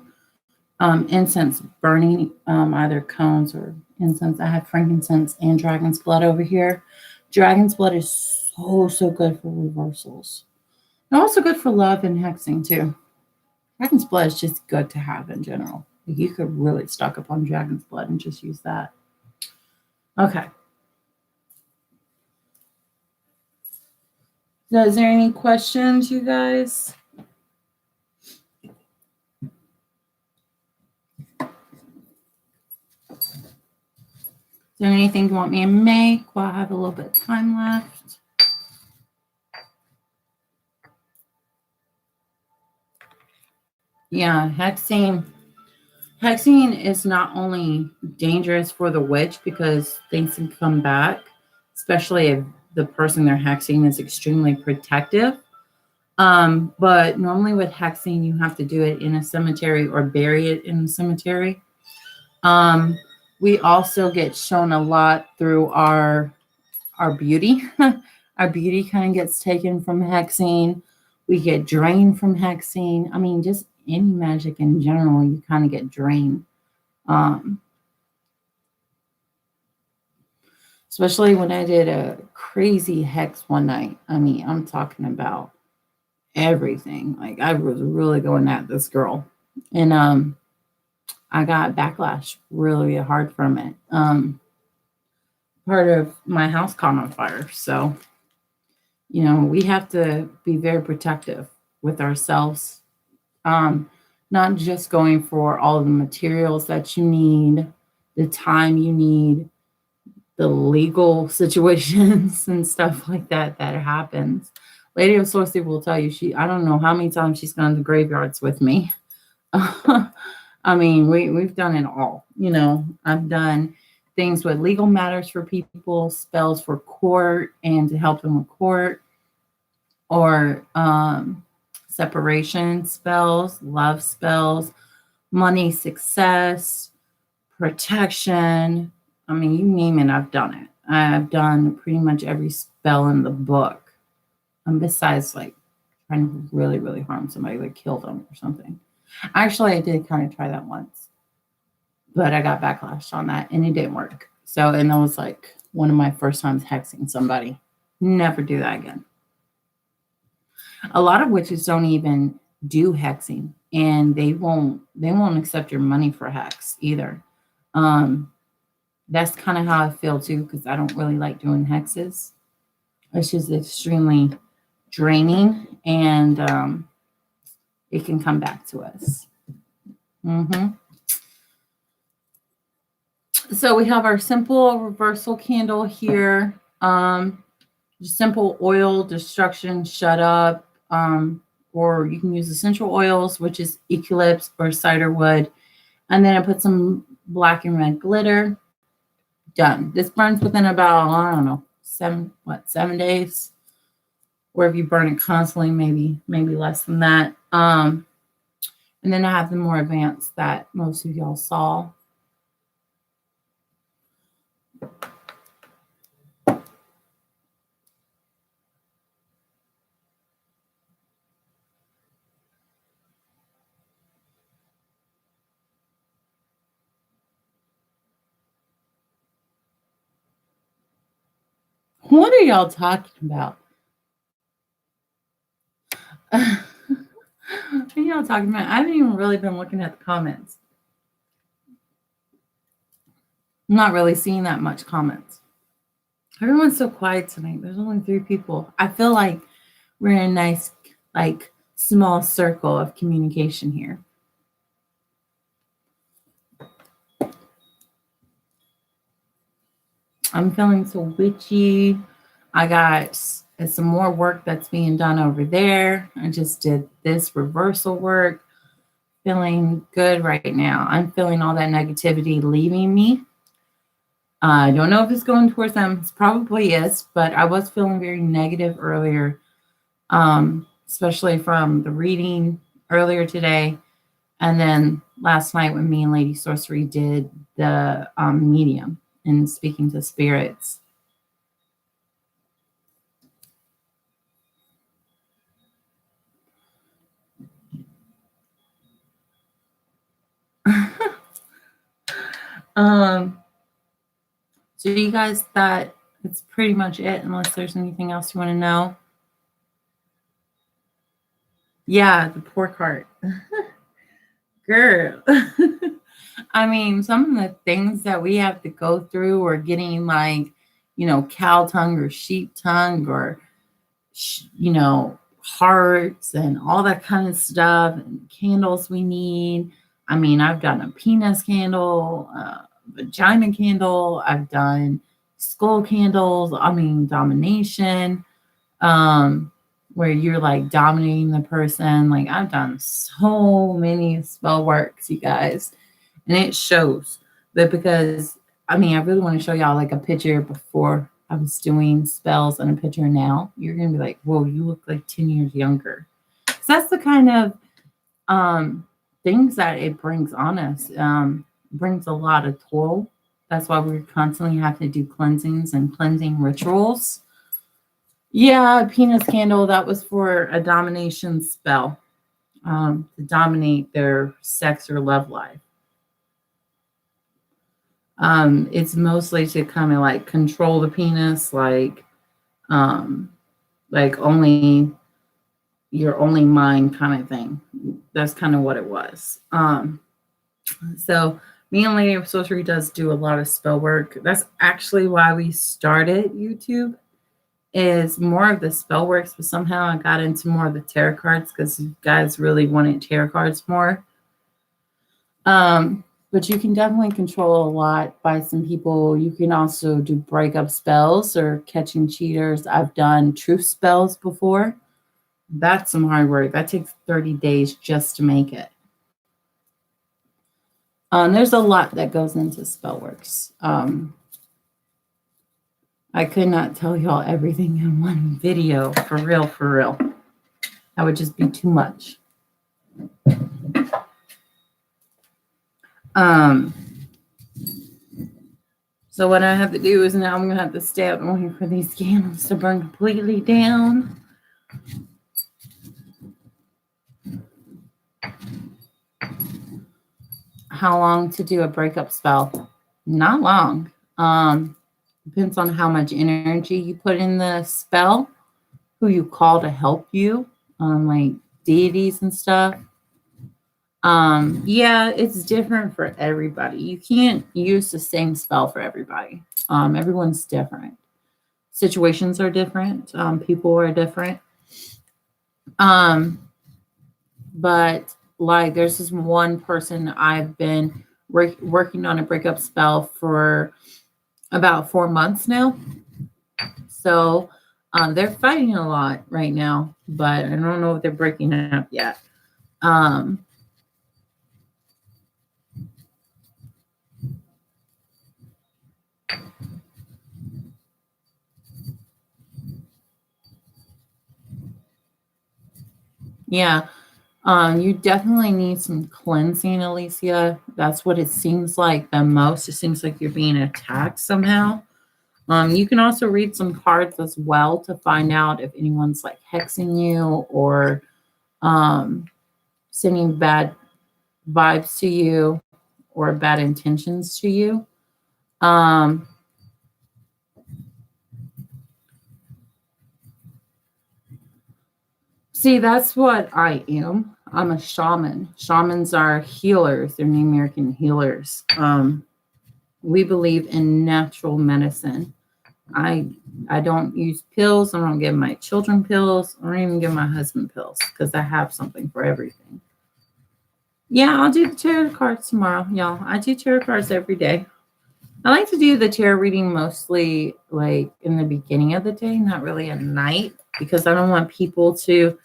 incense burning, either cones or incense. I have frankincense and dragon's blood over here. Dragon's blood is so good for reversals. And also good for love and hexing too. Dragon's blood is just good to have in general. You could really stock up on dragon's blood and just use that. Okay. So is there any questions, you guys? Is there anything you want me to make while I have a little bit of time left? Yeah, hexing is not only dangerous for the witch because things can come back, especially if the person they're hexing is extremely protective. But normally with hexing, you have to do it in a cemetery or bury it in a cemetery. We also get shown a lot through our beauty. Our beauty kind of gets taken from hexing. We get drained from hexing. I mean, just any magic in general, you kind of get drained. Especially when I did a crazy hex one night. I mean, I'm talking about everything. Like I was really going at this girl. And I got backlash really hard from it. Part of my house caught on fire. So, you know, we have to be very protective with ourselves. Not just going for all of the materials that you need, the time you need, the legal situations and stuff like that happens. Lady of Sorcery will tell you, I don't know how many times she's gone to graveyards with me. I mean, we've done it all. You know, I've done things with legal matters for people, spells for court and to help them with court, or separation spells, love spells, money, success, protection. I mean, you name it, I've done it. I've done pretty much every spell in the book. Besides like trying to really, really harm somebody, like kill them or something. Actually, I did kind of try that once, but I got backlash on that and it didn't work. So, and that was like one of my first times hexing somebody. Never do that again. A lot of witches don't even do hexing, and they won't accept your money for hex either. That's kind of how I feel too, because I don't really like doing hexes. It's just extremely draining, and it can come back to us. So we have our simple reversal candle here. Simple oil, destruction, shut up. Or you can use essential oils, which is eucalyptus or ciderwood. And then I put some black and red glitter. Done. This burns within about, I don't know, 7 days. Or if you burn it constantly, maybe less than that. And then I have the more advanced that most of y'all saw. What are y'all talking about? What are y'all talking about? I haven't even really been looking at the comments. I'm not really seeing that much comments. Everyone's so quiet tonight. There's only 3 people. I feel like we're in a nice, like, small circle of communication here. I'm feeling so witchy. I got some more work that's being done over there. I just did this reversal work. Feeling good right now. I'm feeling all that negativity leaving me. I don't know if it's going towards them. It probably is, but I was feeling very negative earlier, especially from the reading earlier today. And then last night when me and Lady Sorcery did the medium and speaking to spirits. So you guys, that it's pretty much it, unless there's anything else you want to know. Yeah, the pork heart. Girl. I mean, some of the things that we have to go through or getting like, cow tongue or sheep tongue or, hearts and all that kind of stuff and candles we need. I mean, I've done a penis candle, vagina candle. I've done skull candles. I mean, domination, where you're like dominating the person. Like I've done so many spell works, you guys, and it shows. But because I really want to show y'all like a picture before I was doing spells and a picture now. You're gonna be like, whoa, you look like 10 years younger. So that's the kind of things that it brings on us. Brings a lot of toll. That's why we constantly have to do cleansings and cleansing rituals. Yeah, penis candle, that was for a domination spell, to dominate their sex or love life. It's mostly to kind of like control the penis, like only your only mind kind of thing. That's kind of what it was. So me and Lady of Sorcery does do a lot of spell work. That's actually why we started YouTube, is more of the spell works, but somehow I got into more of the tarot cards because you guys really wanted tarot cards more. But you can definitely control a lot by some people. You can also do breakup spells or catching cheaters. I've done truth spells before. That's some hard work. That takes 30 days just to make it. There's a lot that goes into spell works. I could not tell y'all everything in one video, for real. That would just be too much. So what I have to do is now I'm going to have to stay up and wait for these candles to burn completely down. How long to do a breakup spell? Not long. Depends on how much energy you put in the spell, who you call to help you, like deities and stuff. Yeah, it's different for everybody. You can't use the same spell for everybody. Everyone's different. Situations are different. People are different. But like there's this one person I've been working on a breakup spell for about 4 months now. So they're fighting a lot right now, but I don't know if they're breaking up yet. Yeah. You definitely need some cleansing, Alicia. That's what it seems like the most. It seems like you're being attacked somehow. You can also read some cards as well to find out if anyone's like hexing you or sending bad vibes to you or bad intentions to you. See, that's what I am. I'm a shaman. Shamans are healers. They're Native American healers. We believe in natural medicine. I I don't use pills. I don't give my children pills. I don't even give my husband pills because I have something for everything. Yeah, I'll do the tarot cards tomorrow, y'all. I do tarot cards every day. I like to do the tarot reading mostly like in the beginning of the day, not really at night, because I don't want people to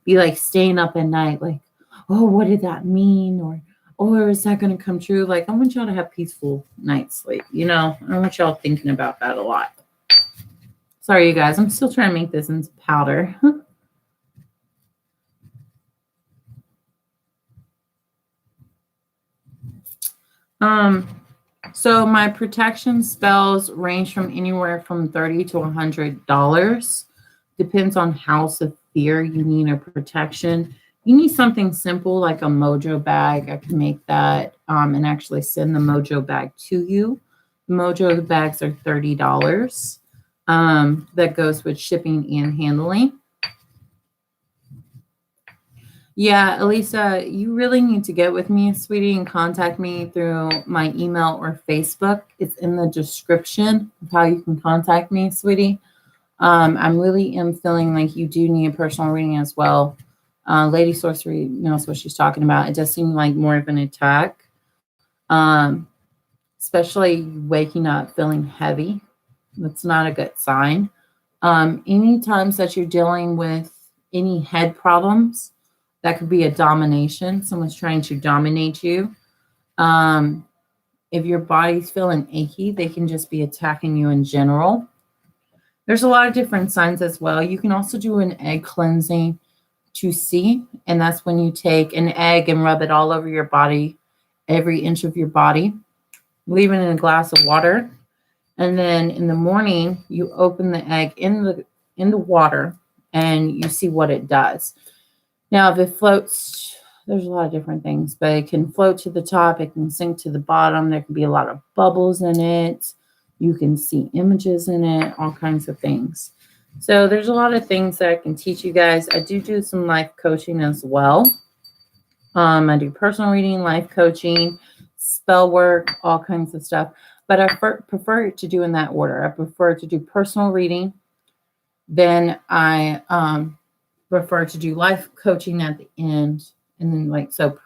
be like staying up at night, like, oh, what did that mean? Or is that going to come true? Like, I want y'all to have peaceful night's sleep. You know, I want y'all thinking about that a lot. Sorry, you guys. I'm still trying to make this into powder. So my protection spells range from anywhere from $30 to $100. Depends on how severe you need a protection. You need something simple like a mojo bag. I can make that and actually send the mojo bag to you. Mojo bags are $30. That goes with shipping and handling. Yeah, Elisa, you really need to get with me, sweetie, and contact me through my email or Facebook. It's in the description of how you can contact me, sweetie. I'm really am feeling like you do need a personal reading as well. Lady Sorcery knows what she's talking about. It does seem like more of an attack, especially waking up feeling heavy. That's not a good sign. Any times that you're dealing with any head problems, that could be a domination. Someone's trying to dominate you. If your body's feeling achy, they can just be attacking you in general. There's a lot of different signs as well. You can also do an egg cleansing to see, and that's when you take an egg and rub it all over your body, every inch of your body, leave it in a glass of water, and then in the morning you open the egg in the water and you see what it does. Now, if it floats, there's a lot of different things, but it can float to the top, it can sink to the bottom. There can be a lot of bubbles in it. You can see images in it, all kinds of things. So there's a lot of things that I can teach you guys. I do some life coaching as well. I do personal reading, life coaching, spell work, all kinds of stuff. But I prefer to do in that order. I prefer to do personal reading. Then I prefer to do life coaching at the end. And then so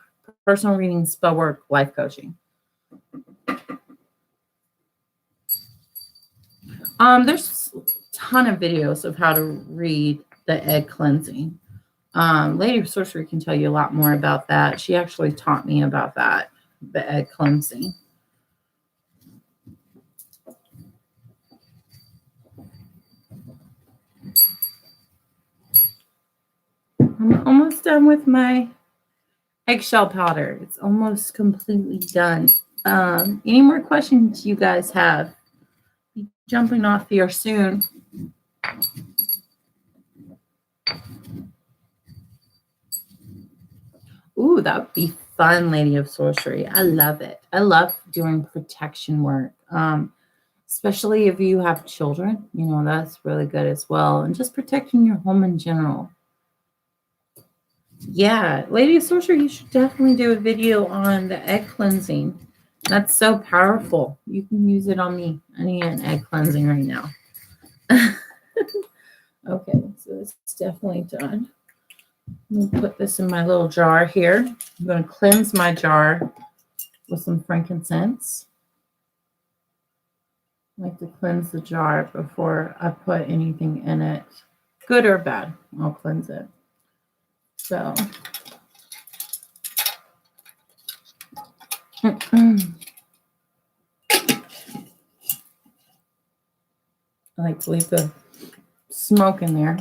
personal reading, spell work, life coaching. There's a ton of videos of how to read the egg cleansing. Lady of Sorcery can tell you a lot more about that. She actually taught me about that, the egg cleansing. I'm almost done with my eggshell powder. It's almost completely done. Any more questions you guys have? Be jumping off here soon. Ooh, that would be fun, Lady of Sorcery. I love it. I love doing protection work. Especially if you have children, you know, that's really good as well. And just protecting your home in general. Yeah, Lady of Sorcery, you should definitely do a video on the egg cleansing. That's so powerful. You can use it on me. I need an egg cleansing right now. Okay, so it's definitely done. I'm going to put this in my little jar here. I'm going to cleanse my jar with some frankincense. I like to cleanse the jar before I put anything in it. Good or bad, I'll cleanse it. So, I like to leave the smoke in there.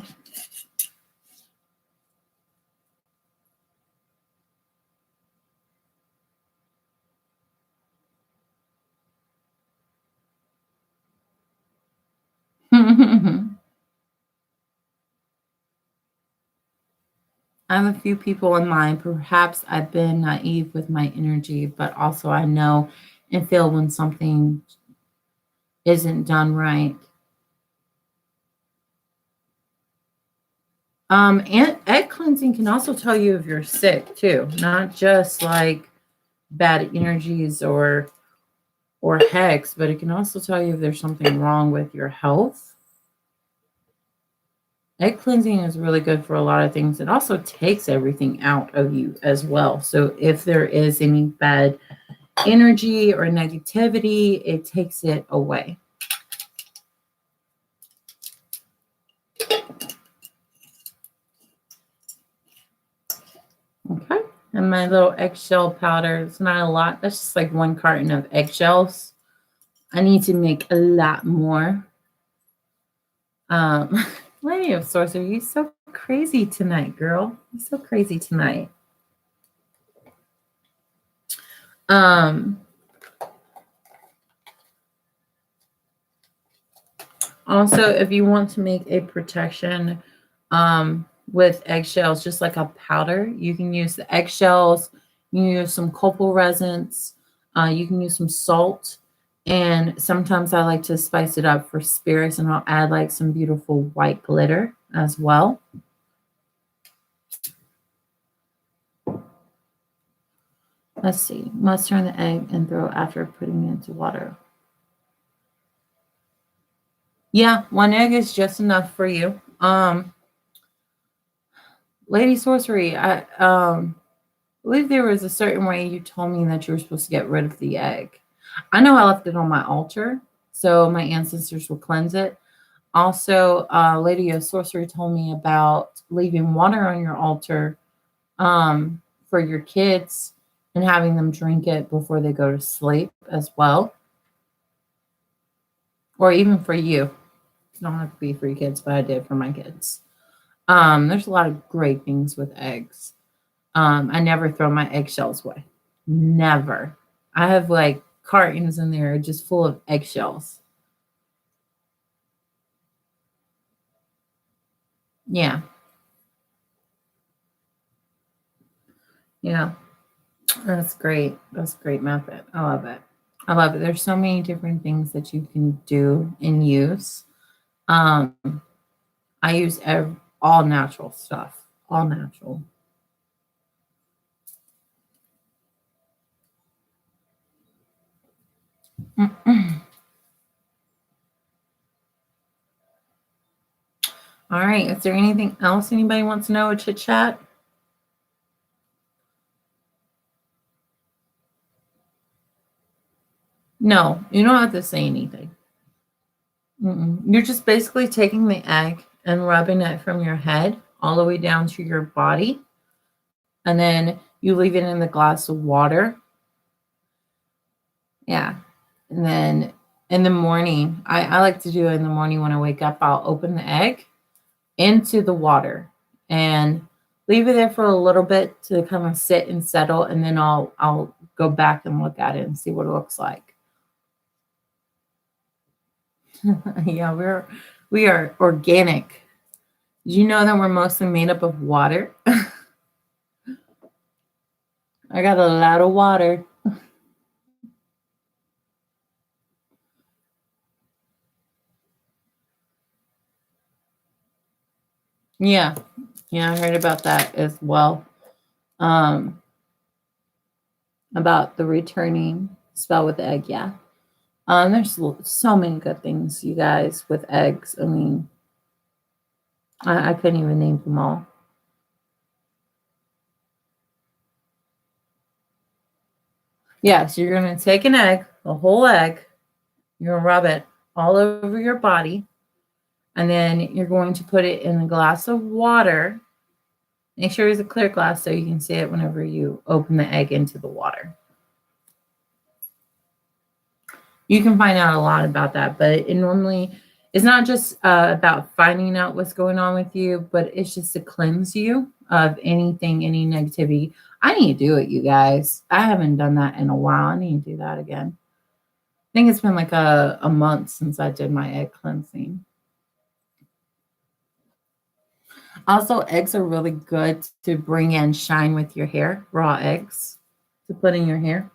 I have a few people in mind. Perhaps I've been naive with my energy, but also I know and feel when something isn't done right. And egg cleansing can also tell you if you're sick too, not just like bad energies or hex, but it can also tell you if there's something wrong with your health. Egg cleansing is really good for a lot of things. It also takes everything out of you as well. So if there is any bad energy or negativity, it takes it away. Okay. And my little eggshell powder, it's not a lot. That's just like 1 carton of eggshells. I need to make a lot more. Lady of Sorcery, you're so crazy tonight, girl. You're so crazy tonight. Also, if you want to make a protection with eggshells, just like a powder, you can use the eggshells, you can use some copal resins, you can use some salt, and sometimes I like to spice it up for spirits, and I'll add like some beautiful white glitter as well. Let's see. Must turn the egg and throw after putting it into water. Yeah, 1 egg is just enough for you. Lady Sorcery, I believe there was a certain way you told me that you were supposed to get rid of the egg. I know I left it on my altar, so my ancestors will cleanse it. Also, Lady of Sorcery told me about leaving water on your altar for your kids and having them drink it before they go to sleep as well. Or even for you. It don't have to be for your kids, but I did for my kids. There's a lot of great things with eggs. I never throw my eggshells away. Never. I have like cartons in there just full of eggshells. Yeah. Yeah. That's great. That's a great method. I love it. I love it. There's so many different things that you can do and use. I use all natural stuff. All natural. All right. Is there anything else anybody wants to know or chit chat? No, you don't have to say anything. You're just basically taking the egg and rubbing it from your head all the way down to your body. And then you leave it in the glass of water. Yeah. And then in the morning, I like to do it in the morning when I wake up. I'll open the egg into the water and leave it there for a little bit to kind of sit and settle. And then I'll go back and look at it and see what it looks like. Yeah, we are organic. Did you know that we're mostly made up of water? I got a lot of water. Yeah. Yeah, I heard about that as well. Um, about the returning spell with the egg. Yeah. There's so many good things, you guys, with eggs. I mean, I couldn't even name them all. Yeah, so you're going to take an egg, a whole egg, you're going to rub it all over your body, and then you're going to put it in a glass of water. Make sure it's a clear glass so you can see it whenever you open the egg into the water. You can find out a lot about that, but it normally it's not just about finding out what's going on with you, but it's just to cleanse you of anything, any negativity. I need to do it, you guys. I haven't done that in a while. I need to do that again. I think it's been like a month since I did my egg cleansing. Also, eggs are really good to bring in shine with your hair, raw eggs to put in your hair.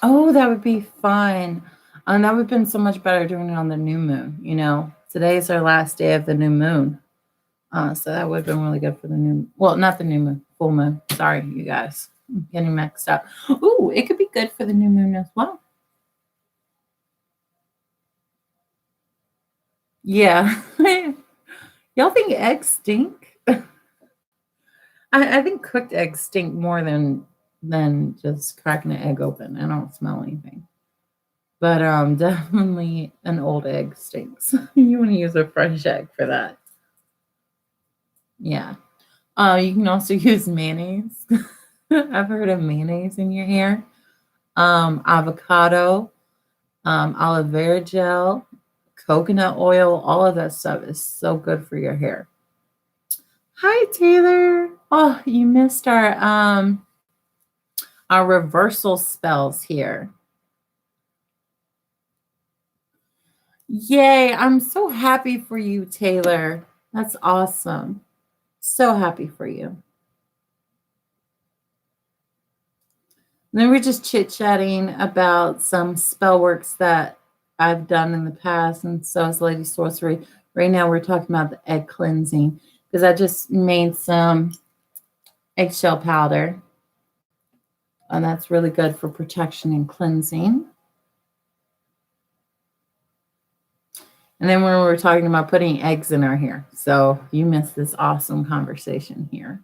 Oh, that would be fun. That would have been so much better doing it on the new moon, you know? Today's our last day of the new moon. So that would have been really good for the new, well, not the new moon, full moon. Sorry, you guys. I'm getting mixed up. Ooh, it could be good for the new moon as well. Yeah. Y'all think eggs stink? I think cooked eggs stink more than just cracking an egg open. I don't smell anything. But definitely an old egg stinks. You want to use a fresh egg for that. Yeah. You can also use mayonnaise. I've heard of mayonnaise in your hair. Avocado, aloe vera gel, coconut oil, all of that stuff is so good for your hair. Hi, Taylor. Oh, you missed our reversal spells here. Yay, I'm so happy for you, Taylor. That's awesome. So happy for you. And then we're just chit-chatting about some spell works that I've done in the past, and so is Lady Sorcery. Right now we're talking about the egg cleansing because I just made some eggshell powder, and that's really good for protection and cleansing. And then we were talking about putting eggs in our hair. So you missed this awesome conversation here.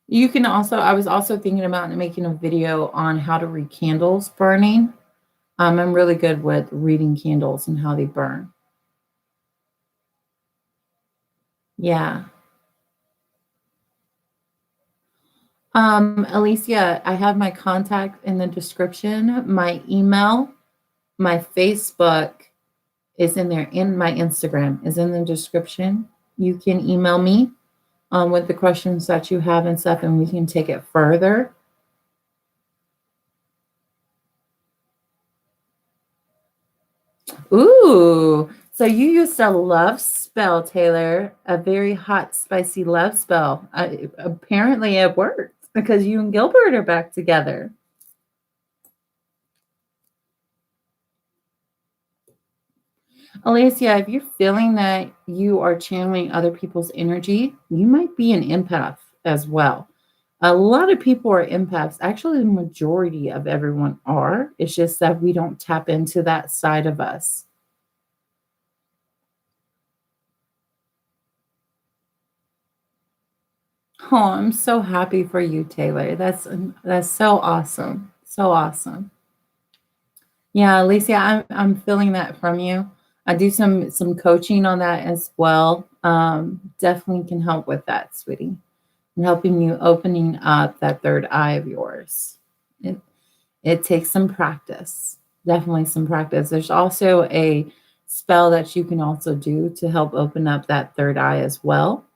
You can also, I was also thinking about making a video on how to read candles burning. I'm really good with reading candles and how they burn. Yeah. Alicia, I have my contact in the description. My email, my Facebook is in there, and my Instagram is in the description. You can email me with the questions that you have and stuff, and we can take it further. Ooh, so you used a love spell, Taylor, a very hot, spicy love spell. Apparently it worked because you and Gilbert are back together. Alicia, if you're feeling that you are channeling other people's energy, you might be an empath as well. A lot of people are empaths. Actually, the majority of everyone are. It's just that we don't tap into that side of us. Oh, I'm so happy for you, Taylor. That's so awesome. So awesome. Yeah, Alicia, I'm feeling that from you. I do some coaching on that as well. Definitely can help with that, sweetie, and helping you opening up that third eye of yours. It takes some practice, definitely some practice. There's also a spell that you can also do to help open up that third eye as well.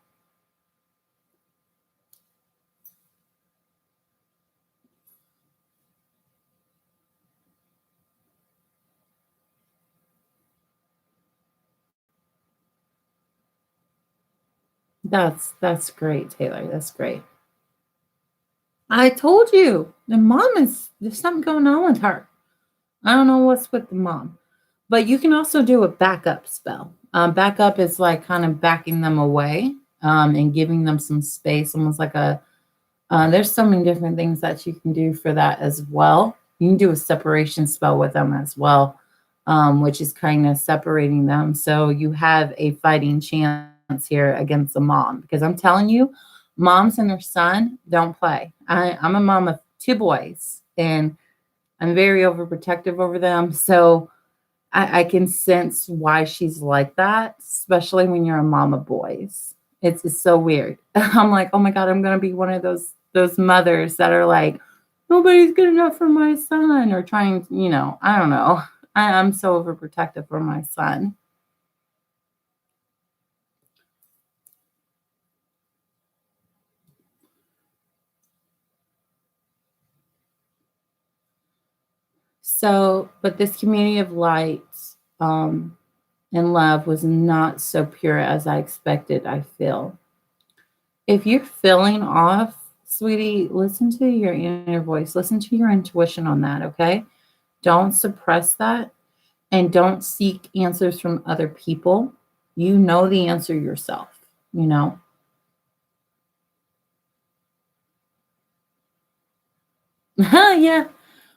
That's great, Taylor. That's great. I told you the mom there's something going on with her. I don't know what's with the mom, but you can also do a backup spell. Backup is like kind of backing them away and giving them some space, almost like a. There's so many different things that you can do for that as well. You can do a separation spell with them as well, which is kind of separating them. So you have a fighting chance here against the mom. Because I'm telling you, moms and their son don't play. I'm a mom of two boys, and I'm very overprotective over them. So I can sense why she's like that, especially when you're a mom of boys. It's so weird. I'm like, oh my God, I'm gonna be one of those mothers that are like, nobody's good enough for my son, or trying, I don't know. I'm so overprotective for my son. So, but this community of light and love was not so pure as I expected, I feel. If you're feeling off, sweetie, listen to your inner voice. Listen to your intuition on that, okay? Don't suppress that. and don't seek answers from other people. You know the answer yourself, you know? Yeah.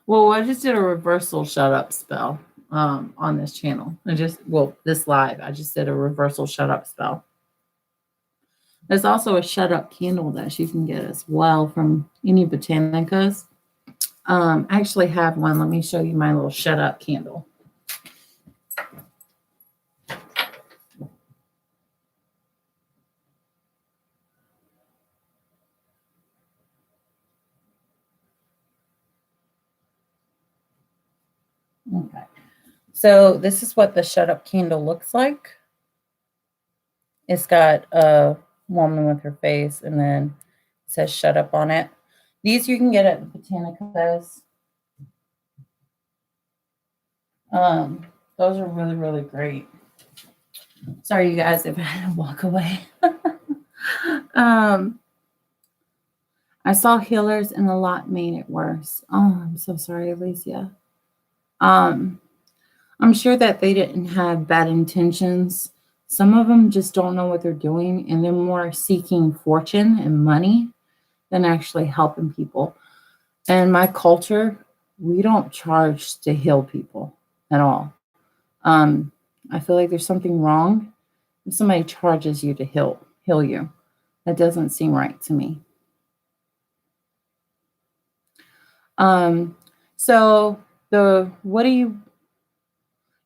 Well, I just did a reversal shut up spell on this channel. This live, I just did a reversal shut up spell. There's also a shut up candle that you can get as well from any botanicas. I actually have one. Let me show you my little shut up candle. Okay. So this is what the shut up candle looks like. It's got a woman with her face and then it says shut up on it. These you can get at the botanicas. Those are really, really great. Sorry, you guys, if I had to walk away. I saw healers and a lot made it worse. Oh, I'm so sorry, Alicia. I'm sure that they didn't have bad intentions. Some of them just don't know what they're doing, and they're more seeking fortune and money than actually helping people. And my culture, we don't charge to heal people at all. I feel like there's something wrong if somebody charges you to heal you. That doesn't seem right to me. So what do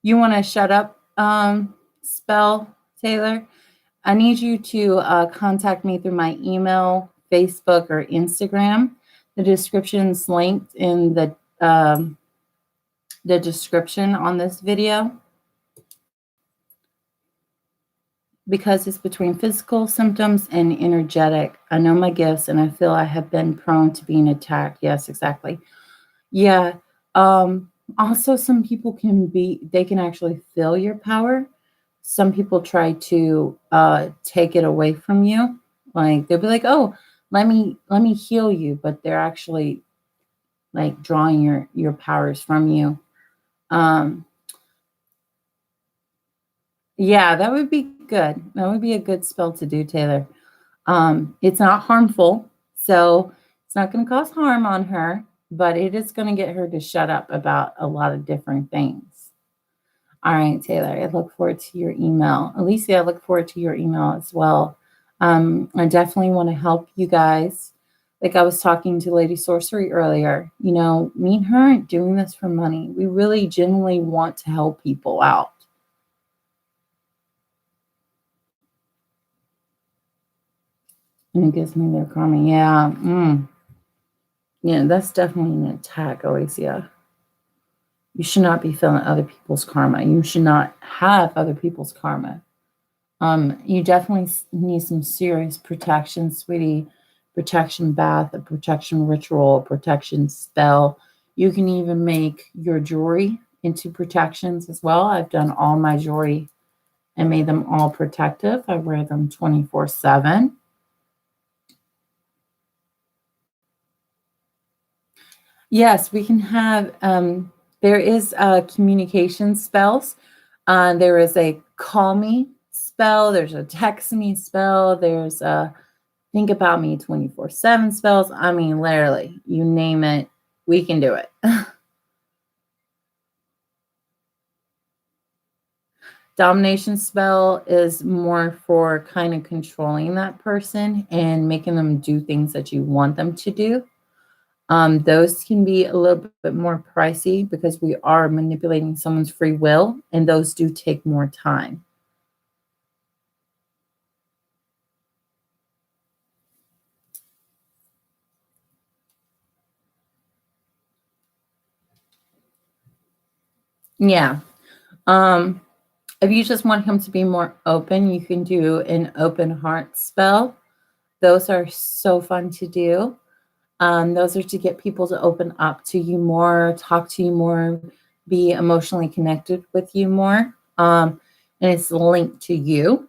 you want to shut up spell, Taylor? I need you to contact me through my email, Facebook, or Instagram. The description's linked in the description on this video. Because it's between physical symptoms and energetic. I know my gifts and I feel I have been prone to being attacked. Yes, exactly. Yeah. Also, some people they can actually feel your power. Some people try to take it away from you. Like they'll be like, oh, let me heal you, but they're actually like drawing your powers from you. Yeah, that would be good. That would be a good spell to do, Taylor. It's not harmful, so it's not going to cause harm on her, but it is going to get her to shut up about a lot of different things. All right, Taylor, I look forward to your email. Alicia, I look forward to your email as well. I definitely want to help you guys. Like I was talking to Lady Sorcery earlier, you know, me and her aren't doing this for money. We really genuinely want to help people out. And it gives me their karma. Yeah. Yeah, that's definitely an attack, Alicia. You should not be feeling other people's karma. You should not have other people's karma. You definitely need some serious protection, sweetie. Protection bath, a protection ritual, a protection spell. You can even make your jewelry into protections as well. I've done all my jewelry and made them all protective. I wear them 24/7. Yes, we can have, there is communication spells. There is a call me spell. There's a text me spell. There's a think about me 24/7 spells. I mean, literally, you name it, we can do it. Domination spell is more for kind of controlling that person and making them do things that you want them to do. Those can be a little bit more pricey because we are manipulating someone's free will, and those do take more time. Yeah. If you just want him to be more open, you can do an open heart spell. Those are so fun to do. Those are to get people to open up to you more, talk to you more, be emotionally connected with you more. And it's linked to you.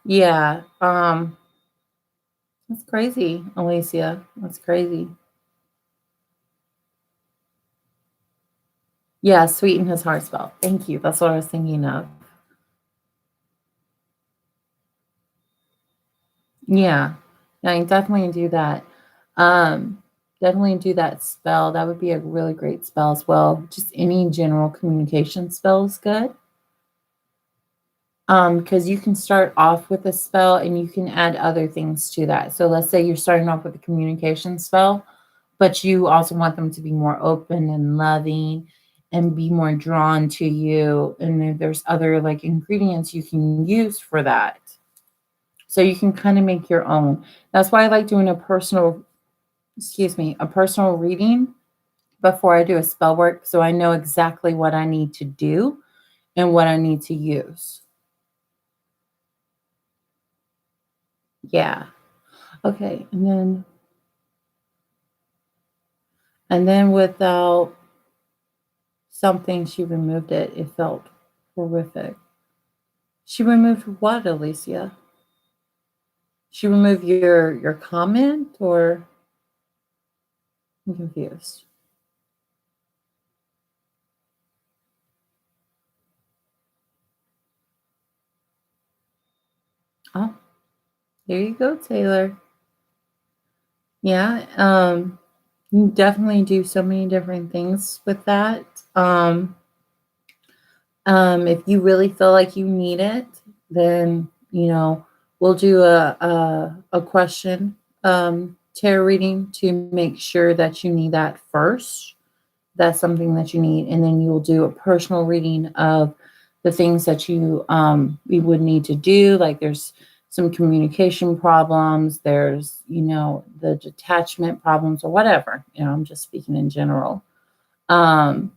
Yeah. That's crazy, Alicia. That's crazy. Yeah, sweeten his heart spell. Thank you. That's what I was thinking of. Yeah. Yeah, I can definitely do that. Um, Definitely do that spell. That would be a really great spell as well. Just any general communication spell is good. Because you can start off with a spell and you can add other things to that. So let's say you're starting off with a communication spell, but you also want them to be more open and loving and be more drawn to you. And there's other like ingredients you can use for that. So you can kind of make your own. That's why I like doing a personal reading before I do a spell work. So I know exactly what I need to do and what I need to use. Yeah. Okay. And then without something, she removed it. It felt horrific. She removed what, Alicia? She removed your comment, or I'm confused. Oh, there you go, Taylor. Yeah, you definitely do so many different things with that. If you really feel like you need it, then we'll do a question tarot reading to make sure that you need that first. That's something that you need, and then you'll do a personal reading of the things that we would need to do. Like there's some communication problems, there's the detachment problems or whatever. I'm just speaking in general. Um,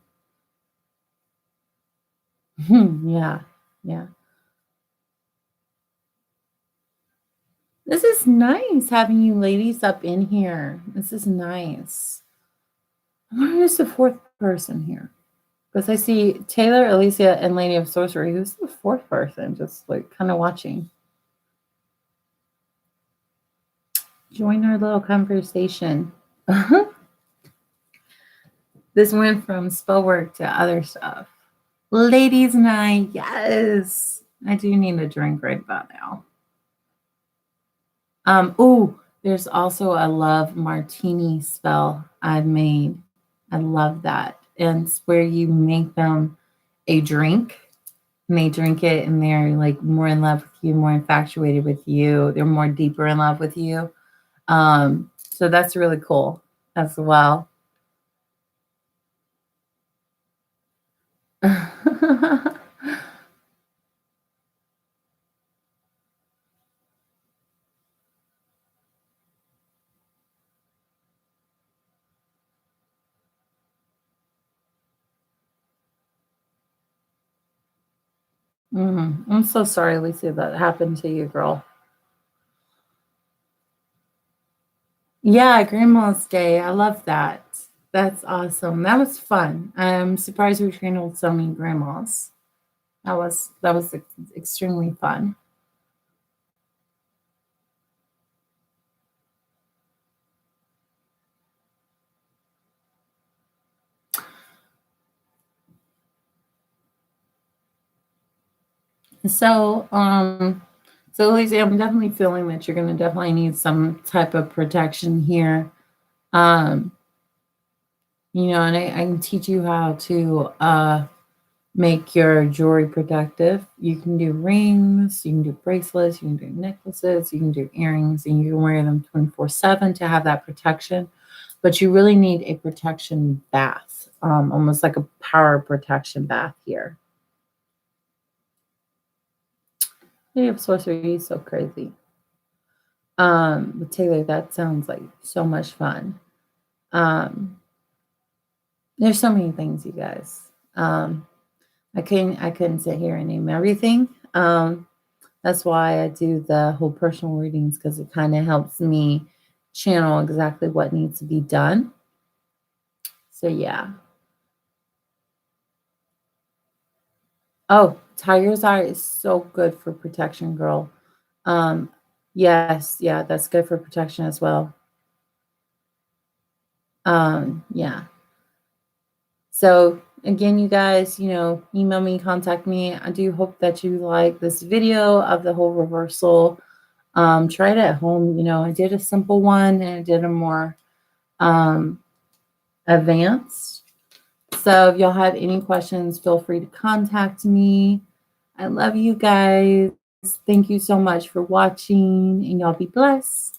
yeah, yeah. This is nice having you ladies up in here. This is nice. I wonder who's the fourth person here. Because I see Taylor, Alicia, and Lady of Sorcery. Who's the fourth person? Just like kind of watching. Join our little conversation. This went from spell work to other stuff. Ladies' night, yes. I do need a drink right about now. There's also a love martini spell I've made. I love that. And it's where you make them a drink and they drink it and they're like more in love with you, more infatuated with you. They're more deeper in love with you. So that's really cool as well. I'm so sorry, Lisa, that happened to you, girl. Yeah, Grandma's Day. I love that. That's awesome. That was fun. I'm surprised we handled so many grandmas. That was extremely fun. So, so Lisa, I'm definitely feeling that you're gonna definitely need some type of protection here. Um, and I can teach you how to make your jewelry protective. You can do rings, you can do bracelets, you can do necklaces, you can do earrings, and you can wear them 24/7 to have that protection. But you really need a protection bath, almost like a power protection bath here. Lady of Sorcery is so crazy. But Taylor, that sounds like so much fun. Um, there's so many things, you guys. I couldn't sit here and name everything. That's why I do the whole personal readings because it kind of helps me channel exactly what needs to be done. So yeah. Oh, tiger's eye is so good for protection, girl. Yes, yeah, that's good for protection as well. Yeah. So again, you guys, email me, contact me. I do hope that you like this video of the whole reversal. Try it at home. I did a simple one and I did a more um, advanced. So if y'all have any questions, feel free to contact me. I love you guys. Thank you so much for watching, and y'all be blessed.